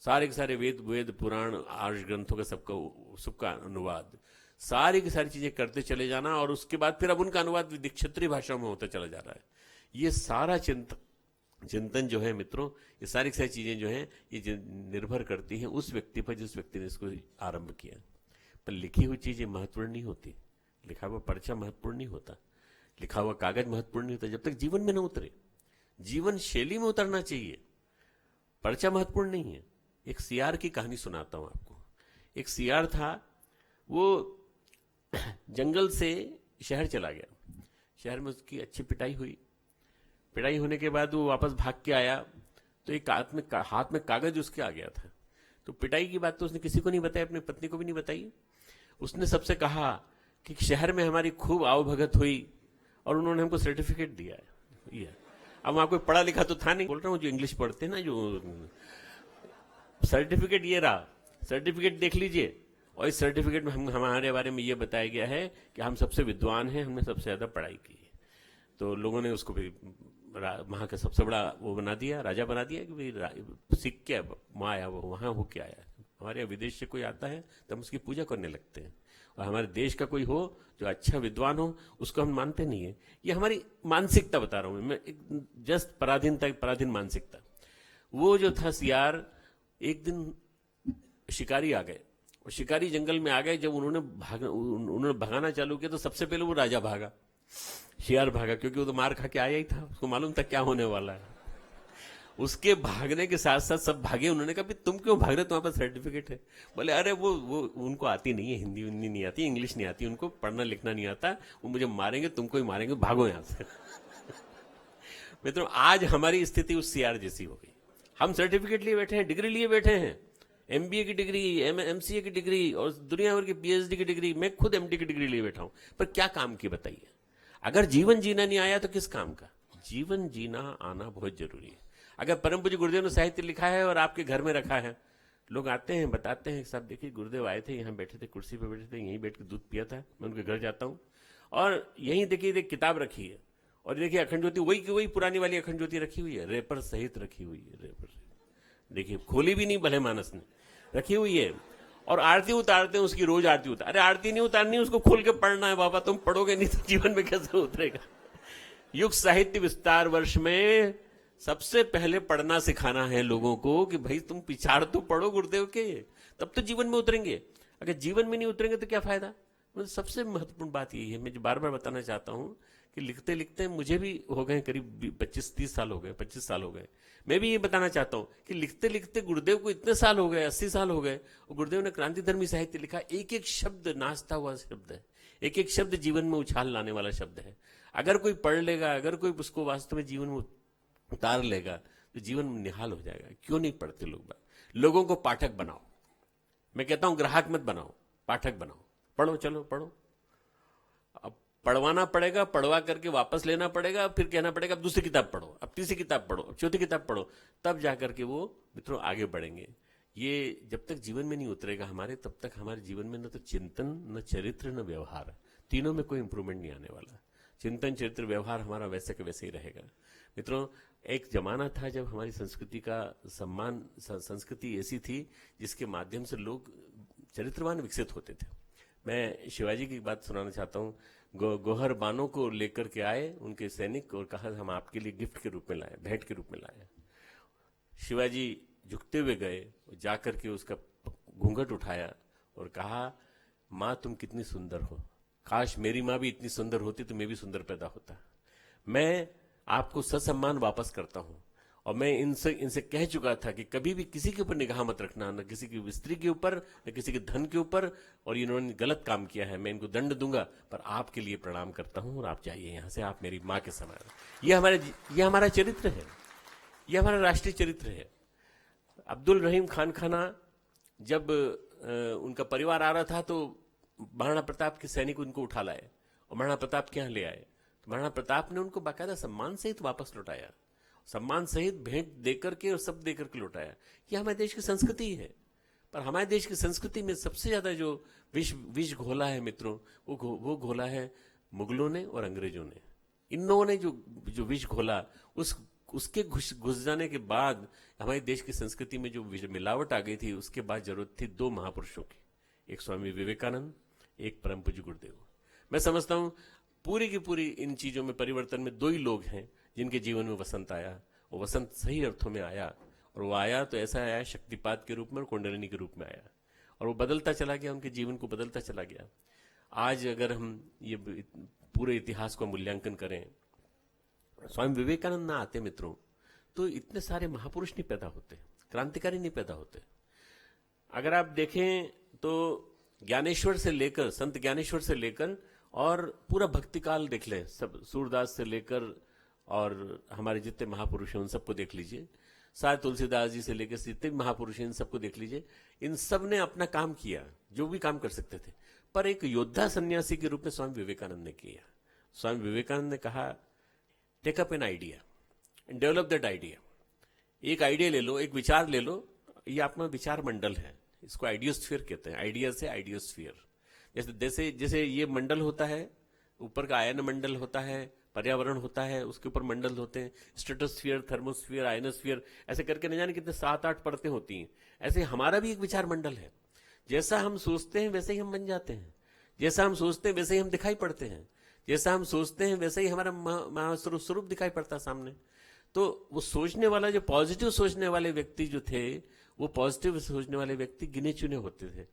सारे के सारे वेद पुराण आर्ष ग्रंथों का सबका अनुवाद, सारी की सारी चीजें करते चले जाना और उसके बाद फिर अब उनका अनुवाद दीक्षित्री भाषा में होता चला जा रहा है। ये सारा चिंतन जो है मित्रों, ये सारी की सारी चीजें जो हैं ये निर्भर करती हैं उस व्यक्ति पर जिस व्यक्ति ने इसको आरंभ किया। पर लिखी हुई चीजें महत्वपूर्ण नहीं होती, लिखा हुआ पर्चा महत्वपूर्ण नहीं होता, लिखा हुआ कागज महत्वपूर्ण नहीं होता जब तक जीवन में न उतरे। जीवन शैली में उतरना चाहिए, पर्चा महत्वपूर्ण नहीं है। एक सियार की कहानी सुनाता हूं आपको। एक सियार था, वो जंगल से शहर चला गया। शहर में उसकी अच्छी पिटाई होने के बाद वो वापस भाग के आया तो एक हाथ में कागज उसके आ गया था। तो पिटाई की बात तो उसने किसी को नहीं बताई, अपनी पत्नी को भी नहीं बताई। उसने सबसे कहा कि शहर में हमारी खूब आवभगत हुई और उन्होंने हमको सर्टिफिकेट दिया है। ये अब वहां कोई पढ़ा लिखा तो था नहीं, बोल रहा हूँ जो इंग्लिश पढ़ते ना, जो सर्टिफिकेट ये रहा, सर्टिफिकेट देख लीजिए। और इस सर्टिफिकेट में हमारे बारे में ये बताया गया है कि हम सबसे विद्वान हैं, हमने सबसे ज्यादा पढ़ाई की है। तो लोगों ने उसको भी वहां का सबसे बड़ा वो बना दिया, राजा बना दिया कि भाई सीख के वहां आया, वो वहां होके आया। हमारे यहाँ विदेश से कोई आता है तो हम उसकी पूजा करने लगते हैं, और हमारे देश का कोई हो जो अच्छा विद्वान हो उसको हम मानते नहीं है। ये हमारी मानसिकता बता रहा हूं मैं, जस्ट पराधीन मानसिकता। वो जो था सियार, एक दिन शिकारी आ गए, और शिकारी जंगल में आ गए। जब उन्होंने भगाना चालू किया तो सबसे पहले वो राजा भागा, शियार भागा, क्योंकि वो तो मार खा के आया ही था, उसको मालूम था क्या होने वाला है। उसके भागने के साथ साथ सब भागे। उन्होंने कहा तुम क्यों भाग रहे, तुम्हारे पास सर्टिफिकेट है? बोले अरे वो उनको आती नहीं है, हिंदी नहीं आती, इंग्लिश नहीं आती, उनको पढ़ना लिखना नहीं आता, वो मुझे मारेंगे, तुमको ही मारेंगे, भागो यहां से। मित्रों, आज हमारी स्थिति उस सियार जैसी हो गई। हम सर्टिफिकेट लिए बैठे हैं, डिग्री लिए बैठे हैं, MBA की डिग्री, MCA की डिग्री और दुनिया भर की PhD की डिग्री। मैं खुद MD की डिग्री लिए बैठा हूं, पर क्या काम की बताइए? अगर जीवन जीना नहीं आया तो किस काम का? जीवन जीना आना बहुत जरूरी है। अगर परम पूज्य गुरुदेव ने साहित्य लिखा है और आपके घर में रखा है, लोग आते हैं बताते हैं, साहब देखिए गुरुदेव आए थे, यहाँ बैठे थे, कुर्सी पे बैठे थे, यहीं बैठ के दूध पिया था, मैं उनके घर जाता हूँ, और यहीं देखिए किताब रखी है, और देखिए अखंड ज्योति वही पुरानी वाली अखंड ज्योति रखी हुई है, रेपर सहित रखी हुई है, रेपर देखिए, खोली भी नहीं भले मानस ने, रखी हुई है। और आरती उतारते हैं, उसकी रोज आरती उतार। अरे आरती नहीं उतारनी, उसको खोल के पढ़ना है बाबा, तुम पढ़ोगे नहीं तो जीवन में कैसे उतरेगा? युग साहित्य विस्तार वर्ष में सबसे पहले पढ़ना सिखाना है लोगों को कि भाई तुम पिछाड़ तो पढ़ो गुरुदेव के, तब तो जीवन में उतरेंगे। अगर जीवन में नहीं उतरेंगे तो क्या फायदा? मतलब सबसे महत्वपूर्ण बात यही है, मैं जो बार बार बताना चाहता हूं कि लिखते लिखते मुझे भी हो गए करीब 25-30 साल हो गए, 25 साल हो गए। मैं भी ये बताना चाहता हूं कि लिखते लिखते गुरुदेव को इतने साल हो गए, 80 साल हो गए, और गुरुदेव ने क्रांतिधर्मी साहित्य लिखा। एक एक शब्द नाचता हुआ शब्द है, एक एक शब्द जीवन में उछाल लाने वाला शब्द है। अगर कोई पढ़ लेगा, अगर कोई उसको वास्तव में जीवन में उतार लेगा तो जीवन में निहाल हो जाएगा। क्यों नहीं पढ़ते लोग? लोगों को पाठक बनाओ। मैं कहता हूं ग्राहक मत बनाओ, पाठक बनाओ। पढ़ो, चलो पढ़ो। अब पढ़वाना पड़ेगा, पढ़वा करके वापस लेना पड़ेगा, फिर कहना पड़ेगा अब दूसरी किताब पढ़ो, अब तीसरी किताब पढ़ो, अब चौथी किताब पढ़ो, तब जाकर के वो मित्रों आगे बढ़ेंगे। ये जब तक जीवन में नहीं उतरेगा हमारे, तब तक हमारे जीवन में न तो चिंतन, न चरित्र, न व्यवहार, तीनों में कोई इंप्रूवमेंट नहीं आने वाला। चिंतन, चरित्र, व्यवहार हमारा वैसे के वैसे ही रहेगा। मित्रों, एक जमाना था जब हमारी संस्कृति का सम्मान, संस्कृति ऐसी थी जिसके माध्यम से लोग चरित्रवान विकसित होते थे। मैं शिवाजी की बात सुनाना चाहता हूँ। गोहर बानों को लेकर के आए उनके सैनिक और कहा हम आपके लिए गिफ्ट के रूप में लाए, भेंट के रूप में लाए। शिवाजी झुकते हुए गए, जाकर के उसका घूंघट उठाया और कहा, माँ तुम कितनी सुंदर हो, काश मेरी माँ भी इतनी सुंदर होती तो मैं भी सुंदर पैदा होता। मैं आपको ससम्मान वापस करता हूं, और मैं इनसे कह चुका था कि कभी भी किसी के ऊपर निगाह मत रखना, न किसी की स्त्री के ऊपर, न किसी के धन के ऊपर, और इन्होंने गलत काम किया है, मैं इनको दंड दूंगा, पर आपके लिए प्रणाम करता हूं और आप जाइए यहां से, आप मेरी मां के समान। ये हमारा चरित्र है, ये हमारा राष्ट्रीय चरित्र है। अब्दुल रहीम खान खाना जब उनका परिवार आ रहा था तो महाराणा प्रताप के सैनिक उनको उठा लाए और महाराणा प्रताप के यहां ले आए। तो महाराणा प्रताप ने उनको बाकायदा सम्मान सहित वापस लौटाया, सम्मान सहित भेंट देकर के और सब देकर के लौटाया। यह हमारे देश की संस्कृति है। पर हमारे देश की संस्कृति में सबसे ज्यादा जो विष घोला है मित्रों, वो घोला है मुगलों ने और अंग्रेजों ने। इन लोगों ने जो विष घोला, उसके घुस जाने के बाद हमारे देश की संस्कृति में जो मिलावट आ गई थी, उसके बाद जरूरत थी दो महापुरुषों की, एक स्वामी विवेकानंद, एक परम पूज्य गुरुदेव। मैं समझता हूं पूरी की पूरी इन चीजों में परिवर्तन में दो ही लोग हैं जिनके जीवन में वसंत आया। वो वसंत सही अर्थों में आया, और वो आया तो ऐसा आया शक्तिपात के रूप में और कुंडलिनी के रूप में आया, और वो बदलता चला गया, उनके जीवन को बदलता चला गया। आज अगर हम ये पूरे इतिहास को मूल्यांकन करें, स्वामी विवेकानंद ना आते मित्रों तो इतने सारे महापुरुष नहीं पैदा होते, क्रांतिकारी नहीं पैदा होते। अगर आप देखें तो ज्ञानेश्वर से लेकर, संत ज्ञानेश्वर से लेकर और पूरा भक्ति काल देख लें, सब सूरदास से लेकर और हमारे जितने महापुरुष हैं उन सबको देख लीजिए, सारे तुलसीदास जी से लेकर जितने भी महापुरुष हैं, इन सबको देख लीजिए, इन सब ने अपना काम किया, जो भी काम कर सकते थे, पर एक योद्धा सन्यासी के रूप में स्वामी विवेकानंद ने किया। स्वामी विवेकानंद ने कहा, take up an idea and develop that idea. एक आइडिया ले लो, एक विचार ले लो, ये अपना विचार मंडल है, इसको आइडियोस्फीयर कहते हैं, आइडिया से आइडियोस्फीयर। जैसे जैसे ये मंडल होता है, ऊपर का आयन मंडल होता है, पर्यावरण होता है, उसके ऊपर मंडल होते हैं, स्ट्रेटोस्फीयर, थर्मोस्फीयर, आयनोस्फीयर, ऐसे करके न जाने कितने 7-8 परतें होती हैं। ऐसे हमारा भी एक विचार मंडल है। जैसा हम सोचते हैं वैसे ही हम बन जाते हैं, जैसा हम सोचते हैं वैसे ही हम दिखाई पड़ते हैं, जैसा हम सोचते हैं वैसे ही हमारा महास्वरूप दिखाई पड़ता है सामने। तो वो सोचने वाला, जो पॉजिटिव सोचने वाले व्यक्ति जो थे, वो पॉजिटिव सोचने वाले व्यक्ति गिने चुने होते थे,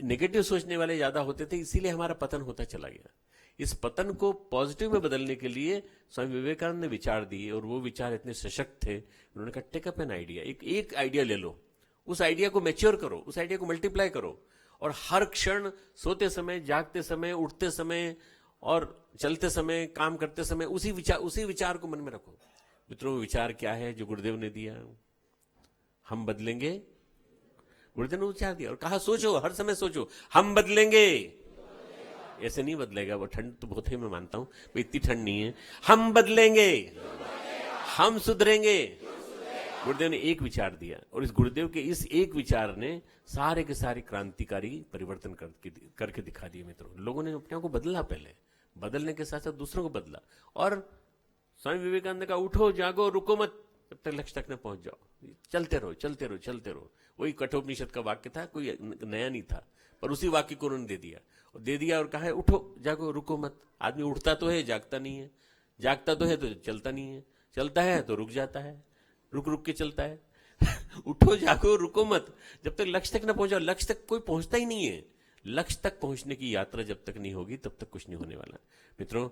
नेगेटिव सोचने वाले ज्यादा होते थे, इसीलिए हमारा पतन होता चला गया। इस पतन को पॉजिटिव में बदलने के लिए स्वामी विवेकानंद ने विचार दिए, और वो विचार इतने सशक्त थे, उन्होंने कहा टेक अप एन आइडिया, एक आइडिया ले लो, उस आइडिया को मैच्योर करो, उस आइडिया को मल्टीप्लाई करो, और हर क्षण, सोते समय, जागते समय, उठते समय और चलते समय, काम करते समय उसी विचार को मन में रखो। मित्रों, विचार क्या है जो गुरुदेव ने दिया? हम बदलेंगे। गुरुदेव ने विचार दिया और कहा, सोचो, हर समय सोचो, हम बदलेंगे। ऐसे नहीं बदलेगा वो, ठंड तो बहुत है, मैं मानता हूं, इतनी ठंड नहीं है। हम बदलेंगे, हम सुधरेंगे। गुरुदेव ने एक विचार दिया, और इस गुरुदेव के इस एक विचार ने सारे के सारे क्रांतिकारी परिवर्तन करके दिखा दिए। मित्रों, लोगों ने अपने को बदला, पहले बदलने के साथ साथ दूसरों को बदला। और स्वामी विवेकानंद का, उठो, जागो, रुको मत, जब तक लक्ष्य तक न पहुंच जाओ, चलते रहो, चलते रहो, चलते रहो। वही कठोपनिषद का वाक्य था, कोई नया नहीं था, पर उसी वाक्य को उन्होंने दे दिया और कहा है, उठो, जागो, रुको मत। आदमी उठता तो है, जागता नहीं है, जागता तो है तो चलता नहीं है, चलता है तो रुक जाता है, रुक के चलता है। उठो, जागो, रुको मत, जब तक लक्ष्य तक न पहुंचो। लक्ष्य तक कोई पहुंचता ही नहीं है। लक्ष्य तक पहुंचने की यात्रा जब तक नहीं होगी, तब तक कुछ नहीं होने वाला। मित्रों,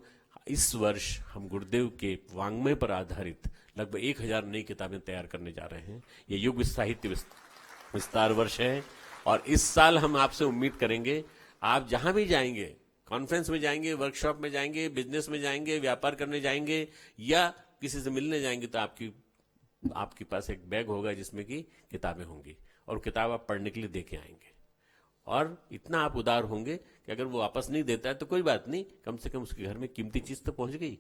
इस वर्ष हम गुरुदेव के वांग्मय पर आधारित लगभग 1000 नई किताबें तैयार करने जा रहे हैं। ये युग साहित्य विस्तार वर्ष है, और इस साल हम आपसे उम्मीद करेंगे, आप जहां भी जाएंगे, कॉन्फ्रेंस में जाएंगे, वर्कशॉप में जाएंगे, बिजनेस में जाएंगे, व्यापार करने जाएंगे, या किसी से मिलने जाएंगे, तो आपके पास एक बैग होगा जिसमें कि किताबें होंगी, और किताब आप पढ़ने के लिए दे के आएंगे। और इतना आप उदार होंगे कि अगर वो वापस नहीं देता है तो कोई बात नहीं, कम से कम उसके घर में कीमती चीज तो पहुंच गई।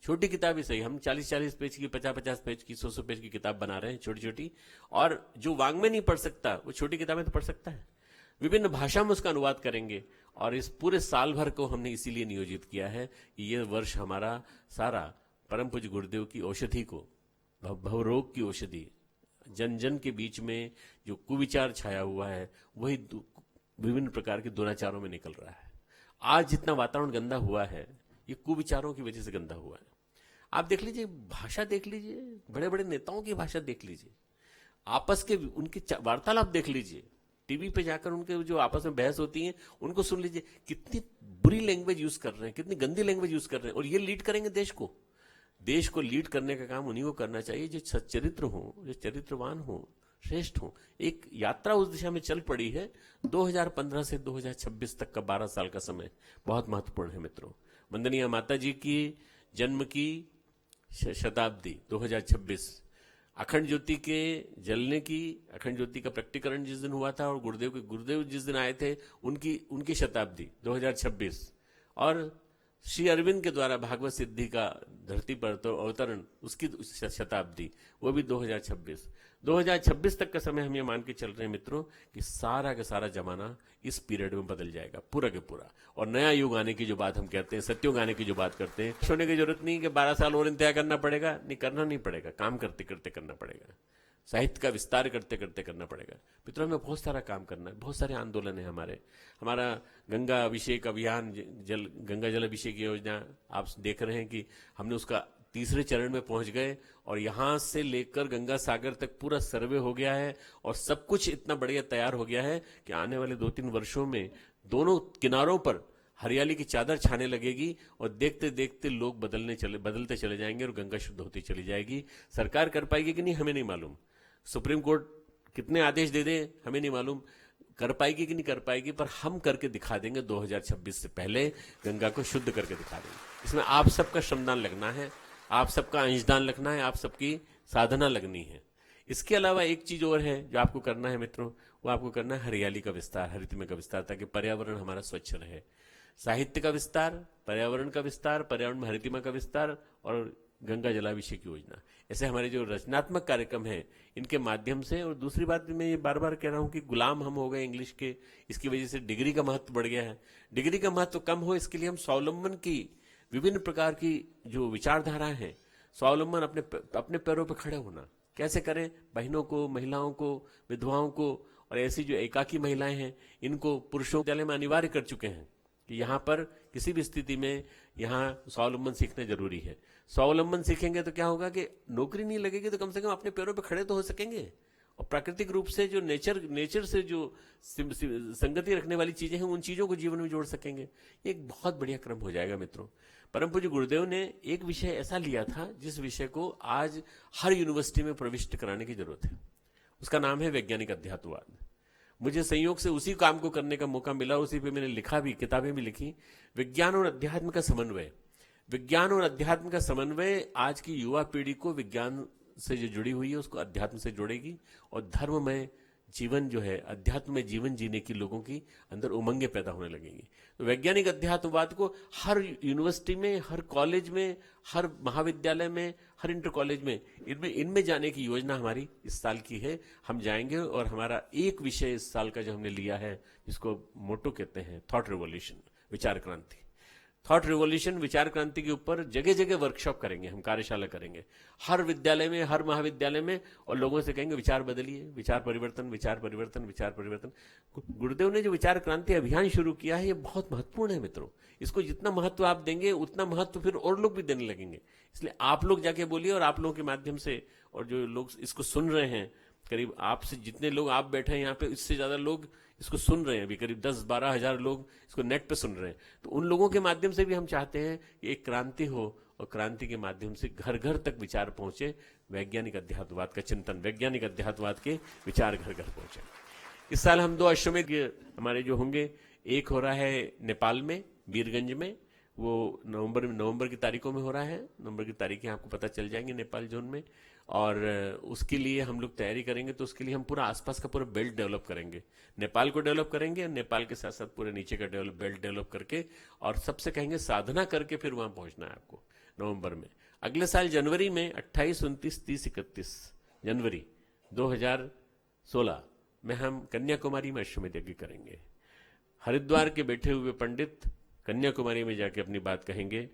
छोटी किताब ही सही, हम 40-40 पेज की, 50-50 पेज की, 100-100 पेज की किताब बना रहे हैं, छोटी छोटी। और जो वांग्मय नहीं पढ़ सकता, वो छोटी किताबें तो पढ़ सकता है। विभिन्न भाषा में उसका अनुवाद करेंगे, और इस पूरे साल भर को हमने इसीलिए नियोजित किया है कि ये वर्ष हमारा सारा परम पूज्य गुरुदेव की औषधि को, भवरोग की औषधि, जन जन के बीच में जो कुविचार छाया हुआ है, वही विभिन्न प्रकार के दुराचारों में निकल रहा है। आज जितना वातावरण गंदा हुआ है, ये कुविचारों की वजह से गंदा हुआ है। आप देख लीजिए, भाषा देख लीजिए, बड़े बड़े नेताओं की भाषा देख लीजिए, आपस के उनके वार्तालाप देख लीजिए, टीवी पे जाकर उनके जो आपस में बहस होती है उनको सुन लीजिए, कितनी बुरी लैंग्वेज यूज कर रहे हैं, कितनी गंदी लैंग्वेज यूज कर रहे हैं। और ये लीड करेंगे देश को लीड करने का काम उन्हीं को करना चाहिए जो सच्चरित्र हो, जो चरित्रवान हो, श्रेष्ठ हो। एक यात्रा उस दिशा में चल पड़ी है। 2015 से 2026 तक का 12 साल का समय बहुत महत्वपूर्ण है। मित्रों, वंदनीय माता जी की जन्म की शताब्दी 2026, अखंड ज्योति के जलने की, अखंड ज्योति का प्रकटीकरण जिस दिन हुआ था, और गुरुदेव जिस दिन आए थे, उनकी शताब्दी 2026, और श्री अरविंद के द्वारा भागवत सिद्धि का धरती पर तो अवतरण, उसकी शताब्दी, वो भी 2026 तक का समय हम ये मान के चल रहे हैं मित्रों कि सारा का सारा जमाना इस पीरियड में बदल जाएगा, पूरा के पूरा। और नया युग आने की जो बात हम कहते हैं, सत्युग आने की जो बात करते हैं, सोने की जरूरत नहीं कि 12 साल और इंतजार करना पड़ेगा, नहीं, करना नहीं पड़ेगा, काम करते करते करना पड़ेगा, साहित्य का विस्तार करते करते करना पड़ेगा। मित्रों, हमें बहुत सारा काम करना है, बहुत सारे आंदोलन है हमारा गंगा अभिषेक अभियान, गंगा जल अभिषेक योजना, आप देख रहे हैं कि हमने उसका 3रे चरण में पहुंच गए, और यहां से लेकर गंगा सागर तक पूरा सर्वे हो गया है, और सब कुछ इतना बढ़िया तैयार हो गया है कि आने वाले 2-3 वर्षों में दोनों किनारों पर हरियाली की चादर छाने लगेगी, और देखते देखते लोग बदलते चले जाएंगे, और गंगा शुद्ध होती चली जाएगी। सरकार कर पाएगी कि नहीं, हमें नहीं मालूम। सुप्रीम कोर्ट कितने आदेश दे दे, हमें नहीं मालूम, कर पाएगी कि नहीं कर पाएगी, पर हम करके दिखा देंगे। 2026 से पहले गंगा को शुद्ध करके दिखा देंगे। इसमें आप सबका श्रमदान लगना है, आप सबका अंशदान लगना है, आप सबकी साधना लगनी है। इसके अलावा एक चीज और है जो आपको करना है मित्रों, वो आपको करना है हरियाली का विस्तार, हरितमय का विस्तार, ताकि पर्यावरण हमारा स्वच्छ रहे। साहित्य का विस्तार, पर्यावरण का विस्तार, पर्यावरण में हरितमय का विस्तार और गंगा जलाभिषेक योजना, ऐसे हमारे जो रचनात्मक कार्यक्रम है इनके माध्यम से। और दूसरी बात भी मैं ये बार बार कह रहा हूं कि गुलाम हम हो गए इंग्लिश के, इसकी वजह से डिग्री का महत्व बढ़ गया है। डिग्री का महत्व कम हो इसके लिए हम स्वावलंबन की विभिन्न प्रकार की जो विचारधाराएं हैं, स्वावलंबन अपने पैरों पर खड़े होना कैसे करें, बहनों को, महिलाओं को, विधवाओं को और ऐसी जो एकाकी महिलाएं हैं इनको पुरुषों विद्यालय में अनिवार्य कर चुके हैं कि यहाँ पर किसी भी स्थिति में यहाँ स्वावलंबन सीखना जरूरी है। स्वावलंबन सीखेंगे तो क्या होगा कि नौकरी नहीं लगेगी तो कम से कम अपने पैरों पे खड़े तो हो सकेंगे। और प्राकृतिक रूप से जो नेचर से जो संगति रखने वाली चीजें हैं उन चीजों को जीवन में जोड़ सकेंगे। एक बहुत बढ़िया क्रम हो जाएगा मित्रों। परम पूज्य गुरुदेव ने एक विषय ऐसा लिया था जिस विषय को आज हर यूनिवर्सिटी में प्रविष्ट कराने की जरूरत है। उसका नाम है वैज्ञानिक अध्यात्मवाद। मुझे संयोग से उसी काम को करने का मौका मिला, उसी पे मैंने लिखा भी, किताबें भी लिखी। विज्ञान और अध्यात्म का समन्वय, विज्ञान और अध्यात्म का समन्वय आज की युवा पीढ़ी को विज्ञान से जो जुड़ी हुई है उसको अध्यात्म से जोड़ेगी और धर्ममय जीवन जो है, अध्यात्म में जीवन जीने की लोगों की अंदर उमंगें पैदा होने लगेंगी। तो वैज्ञानिक अध्यात्मवाद को हर यूनिवर्सिटी में, हर कॉलेज में, हर महाविद्यालय में, हर इंटर कॉलेज में इनमें जाने की योजना हमारी इस साल की है। हम जाएंगे और हमारा एक विषय इस साल का जो हमने लिया है जिसको मोटो कहते हैं थॉट रिवॉल्यूशन, विचार क्रांति। थॉट रिवॉल्यूशन, विचार क्रांति के ऊपर जगह जगह वर्कशॉप करेंगे, हम कार्यशाला करेंगे हर विद्यालय में, हर महाविद्यालय में, और लोगों से कहेंगे विचार बदलिए, विचार परिवर्तन, विचार परिवर्तन, विचार परिवर्तन। गुरुदेव ने जो विचार क्रांति अभियान शुरू किया है ये बहुत महत्वपूर्ण है मित्रों। इसको जितना महत्व आप देंगे उतना महत्व फिर और लोग भी देने लगेंगे। इसलिए आप लोग जाके बोलिए और आप लोगों के माध्यम से, और जो लोग इसको सुन रहे हैं, करीब आपसे जितने लोग आप बैठे हैं यहाँ पे, इससे ज्यादा लोग इसको सुन रहे हैं, अभी करीब 10-12 हजार लोग इसको नेट पे सुन रहे हैं। तो उन लोगों के माध्यम से भी हम चाहते हैं कि एक क्रांति हो और क्रांति के माध्यम से घर घर तक विचार पहुंचे, वैज्ञानिक अध्यात्मवाद का चिंतन, वैज्ञानिक अध्यात्मवाद के विचार घर घर पहुंचे। इस साल हम 2 अश्वमेध हमारे जो होंगे, एक हो रहा है नेपाल में, वीरगंज में, वो नवंबर की तारीखों में हो रहा है। नवंबर की तारीखें आपको पता चल जाएंगे नेपाल जोन में। और उसके लिए हम लोग तैयारी करेंगे, तो उसके लिए हम पूरा आसपास का पूरा बेल्ट डेवलप करेंगे, नेपाल को डेवलप करेंगे, नेपाल के साथ साथ पूरे नीचे का बेल्ट डेवलप करके, और सबसे कहेंगे साधना करके फिर वहां पहुंचना है आपको नवंबर में। अगले साल जनवरी में 28, 29, 30, 31 जनवरी 2016 में हम कन्याकुमारी में अश्वमेध यज्ञ करेंगे। हरिद्वार के बैठे हुए पंडित कन्याकुमारी में जाके अपनी बात कहेंगे,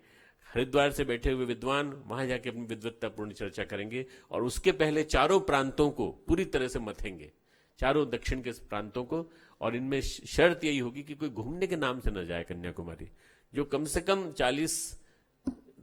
हरिद्वार से बैठे हुए विद्वान वहां जाके अपनी विद्वत्तापूर्ण चर्चा करेंगे, और उसके पहले चारों प्रांतों को पूरी तरह से मथेंगे, चारों दक्षिण के प्रांतों को। और इनमें शर्त यही होगी कि कोई घूमने के नाम से न जाए कन्याकुमारी। जो कम से कम 40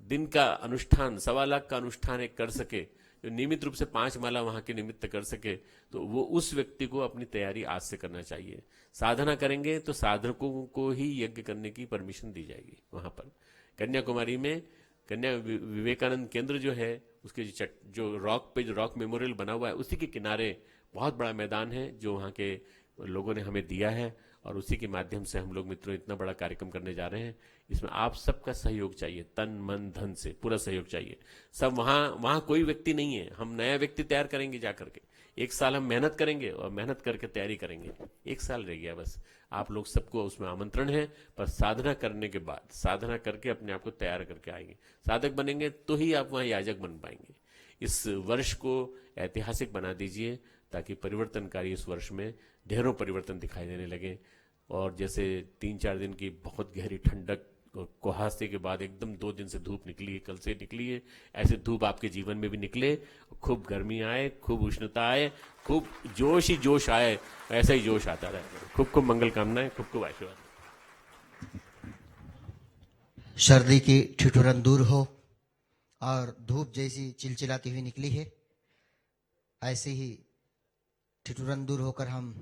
दिन का अनुष्ठान, 1.25 लाख का अनुष्ठान एक कर सके, जो नियमित रूप से 5 माला वहां के निमित्त कर सके, तो वो उस व्यक्ति को अपनी तैयारी आज से करना चाहिए। साधना करेंगे तो साधकों को ही यज्ञ करने की परमिशन दी जाएगी वहां पर। कन्याकुमारी में कन्या विवेकानंद केंद्र जो है, उसके जो रॉक मेमोरियल बना हुआ है, उसी के किनारे बहुत बड़ा मैदान है जो वहाँ के लोगों ने हमें दिया है, और उसी के माध्यम से हम लोग मित्रों इतना बड़ा कार्यक्रम करने जा रहे हैं। इसमें आप सबका सहयोग चाहिए, तन मन धन से पूरा सहयोग चाहिए। सब वहाँ कोई व्यक्ति नहीं है, हम नया व्यक्ति तैयार करेंगे जा करके। 1 साल हम मेहनत करेंगे और मेहनत करके तैयारी करेंगे। 1 साल रह गया बस। आप लोग सबको उसमें आमंत्रण है, पर साधना करने के बाद, साधना करके अपने आप को तैयार करके आएंगे। साधक बनेंगे तो ही आप वहां याजक बन पाएंगे। इस वर्ष को ऐतिहासिक बना दीजिए ताकि परिवर्तनकारी इस वर्ष में ढेरों परिवर्तन दिखाई देने लगे। और जैसे 3-4 दिन की बहुत गहरी ठंडक और कुहासे के बाद एकदम 2 दिन से धूप निकली है, कल से निकली है, ऐसे धूप आपके जीवन में भी निकले, खूब गर्मी आए, खूब उष्णता आए, खूब जोश ही जोश आए, ऐसा ही जोश आता रहे। खूब खूब मंगल कामनाएं, खूब खूब आशीर्वाद। सर्दी की ठिठुरन दूर हो और धूप जैसी चिलचिलाती हुई निकली है, ऐसे ही ठिठुरन दूर होकर हम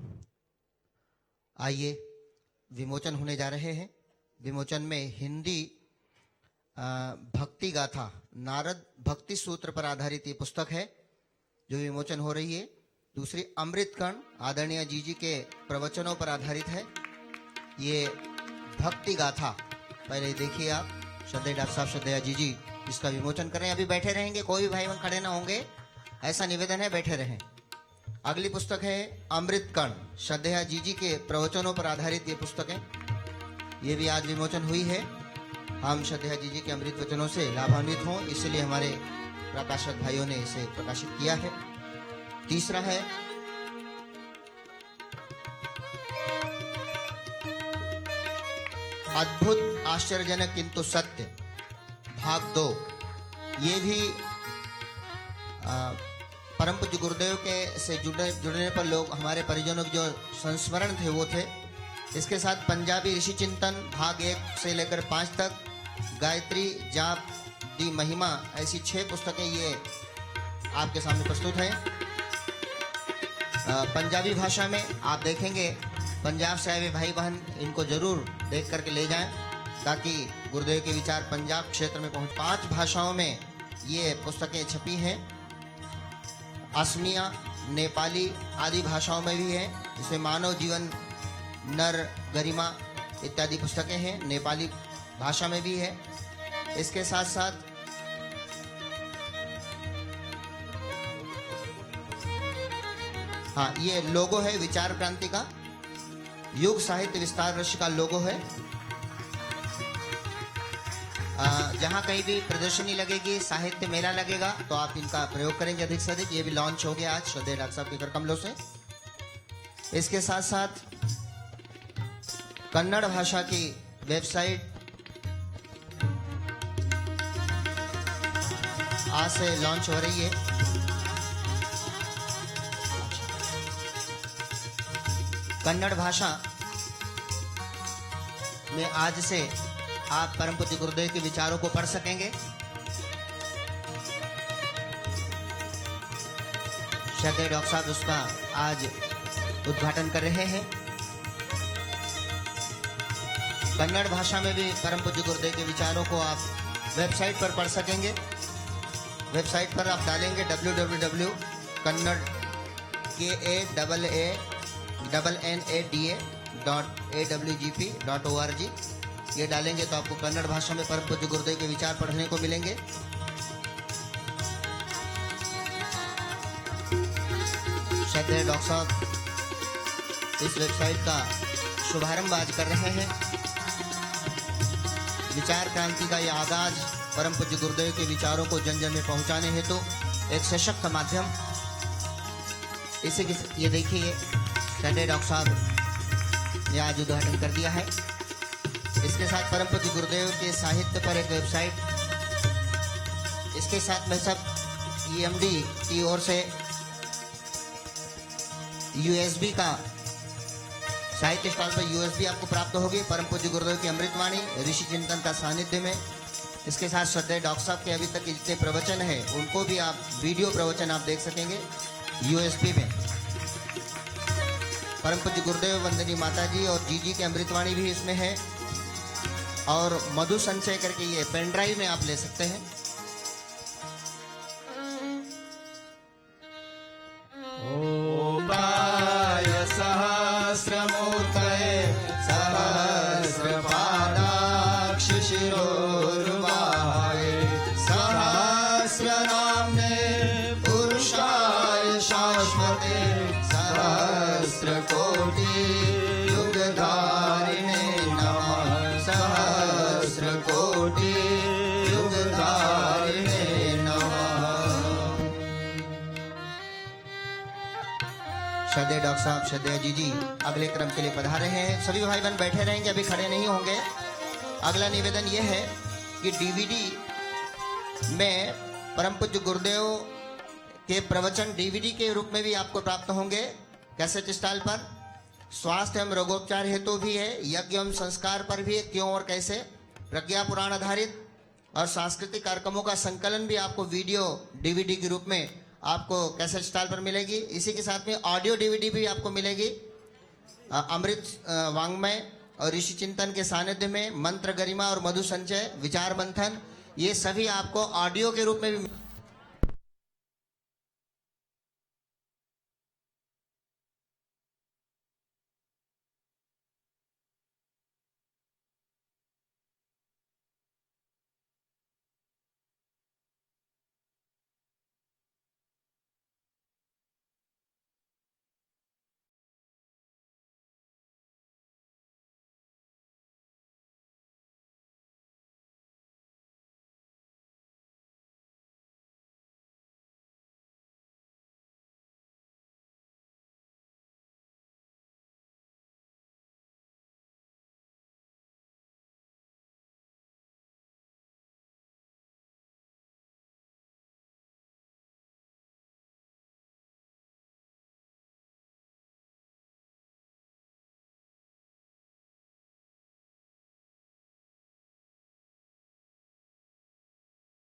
आइए विमोचन होने जा रहे हैं। विमोचन में हिंदी भक्ति गाथा, नारद भक्ति सूत्र पर आधारित ये पुस्तक है जो विमोचन हो रही है। दूसरी अमृत कण आदरणीय जी के प्रवचनों पर आधारित है ये भक्ति गाथा। पहले देखिए आप, श्रद्धेय डॉक्टर साहब, श्रद्धेय जी इसका विमोचन करें। अभी बैठे रहेंगे, कोई भी भाई बहन खड़े ना होंगे, ऐसा निवेदन है, बैठे रहें। अगली पुस्तक है अमृत कण, श्रद्धेया जी के प्रवचनों पर आधारित ये पुस्तक है। ये भी आज विमोचन हुई है। हम श्रद्धेया जी के अमृत वचनों से लाभान्वित हों, इसलिए हमारे प्रकाशक भाइयों ने इसे प्रकाशित किया है। तीसरा है अद्भुत आश्चर्यजनक किंतु सत्य, भाग 2। ये भी परम पूज्य गुरुदेव के से जुड़ने पर लोग, हमारे परिजनों के जो संस्मरण थे वो थे। इसके साथ पंजाबी ऋषि चिंतन भाग 1 से लेकर 5 तक, गायत्री जाप दी महिमा, ऐसी 6 पुस्तकें ये आपके सामने प्रस्तुत हैं। पंजाबी भाषा में आप देखेंगे, पंजाब से आए हुए भाई बहन इनको जरूर देख करके ले जाएं, ताकि गुरुदेव के विचार पंजाब क्षेत्र में पहुंच। 5 भाषाओं में ये पुस्तकें छपी हैं। असमिया, नेपाली आदि भाषाओं में भी है। इसमें मानव जीवन, नर गरिमा इत्यादि पुस्तकें हैं, नेपाली भाषा में भी है। इसके साथ साथ हाँ, ये लोगो है विचार क्रांति का, युग साहित्य विस्तार रश्य का लोगो है। जहाँ कहीं भी प्रदर्शनी लगेगी, साहित्य मेला लगेगा, तो आप इनका प्रयोग करेंगे अधिक से अधिक। ये भी लॉन्च हो गया आज श्रद्धेय डॉक्टर साहब के कर कमलों से। इसके साथ साथ कन्नड़ भाषा की वेबसाइट आज से लॉन्च हो रही है। कन्नड़ भाषा में आज से आप परम पूज्य गुरुदेव के विचारों को पढ़ सकेंगे। श्रद्धेय डॉक्टर साहब उसका आज उद्घाटन कर रहे हैं। कन्नड़ भाषा में भी परम पूज्य गुरुदेव के विचारों को आप वेबसाइट पर पढ़ सकेंगे। वेबसाइट पर आप डालेंगे www.kannada.awgp.org। ये डालेंगे तो आपको कन्नड़ भाषा में परम पूज्य गुरुदेव के विचार पढ़ने को मिलेंगे। श्रद्धेय डॉक्टर साहब इस वेबसाइट का शुभारंभ आज कर रहे हैं। विचार क्रांति का यह आगाज परम पूज्य गुरुदेव के विचारों को जन जन में पहुंचाने हेतु एक सशक्त माध्यम, इसे ये देखिए श्रद्धेय डॉक्टर साहब ने आज उद्घाटन कर दिया है। इसके साथ परम पूज्य गुरुदेव के साहित्य पर एक वेबसाइट, इसके साथ में सब EMD की ओर से USB का साहित्य स्टॉल पर USB आपको प्राप्त होगी, परम पूज्य गुरुदेव की अमृतवाणी ऋषि चिंतन का सानिध्य में। इसके साथ श्रद्धेय डॉक्टर साहब के अभी तक जितने प्रवचन हैं उनको भी आप वीडियो प्रवचन आप देख सकेंगे USB में। परम पूज्य गुरुदेव वंदनी माता जी और जी की अमृतवाणी भी इसमें है, और मधु संचय करके ये पेन ड्राइव में आप ले सकते हैं। ओपाय सहस्रमूर्तये सहस्रपादाक्ष शिरोर्वाहे सहस्रनाम्ने पुरुषाय शाश्वते सहस्रकोटि युगधारिणे नमः सहस्रकोटि युगधारिणे श्रद्धेय डॉक्टर साहब, श्रद्धेय जी अगले क्रम के लिए पधारे हैं। सभी भाई बहन बैठे रहेंगे, अभी खड़े नहीं होंगे। अगला निवेदन यह है कि DVD में परम पूज्य गुरुदेव के प्रवचन DVD के रूप में भी आपको प्राप्त होंगे कैसेट स्टाइल पर। स्वास्थ्य एवं रोगोपचार हेतु भी है, यज्ञ एवं संस्कार पर भी है, क्यों और कैसे, प्रज्ञा पुराण आधारित और सांस्कृतिक कार्यक्रमों का संकलन भी आपको वीडियो DVD के रूप में आपको कैसेट स्टाइल पर मिलेगी। इसी के साथ में ऑडियो DVD भी आपको मिलेगी। अमृत वांग्मय और ऋषि चिंतन के सानिध्य में मंत्र गरिमा और मधु संचय, विचार मंथन, ये सभी आपको ऑडियो के रूप में भी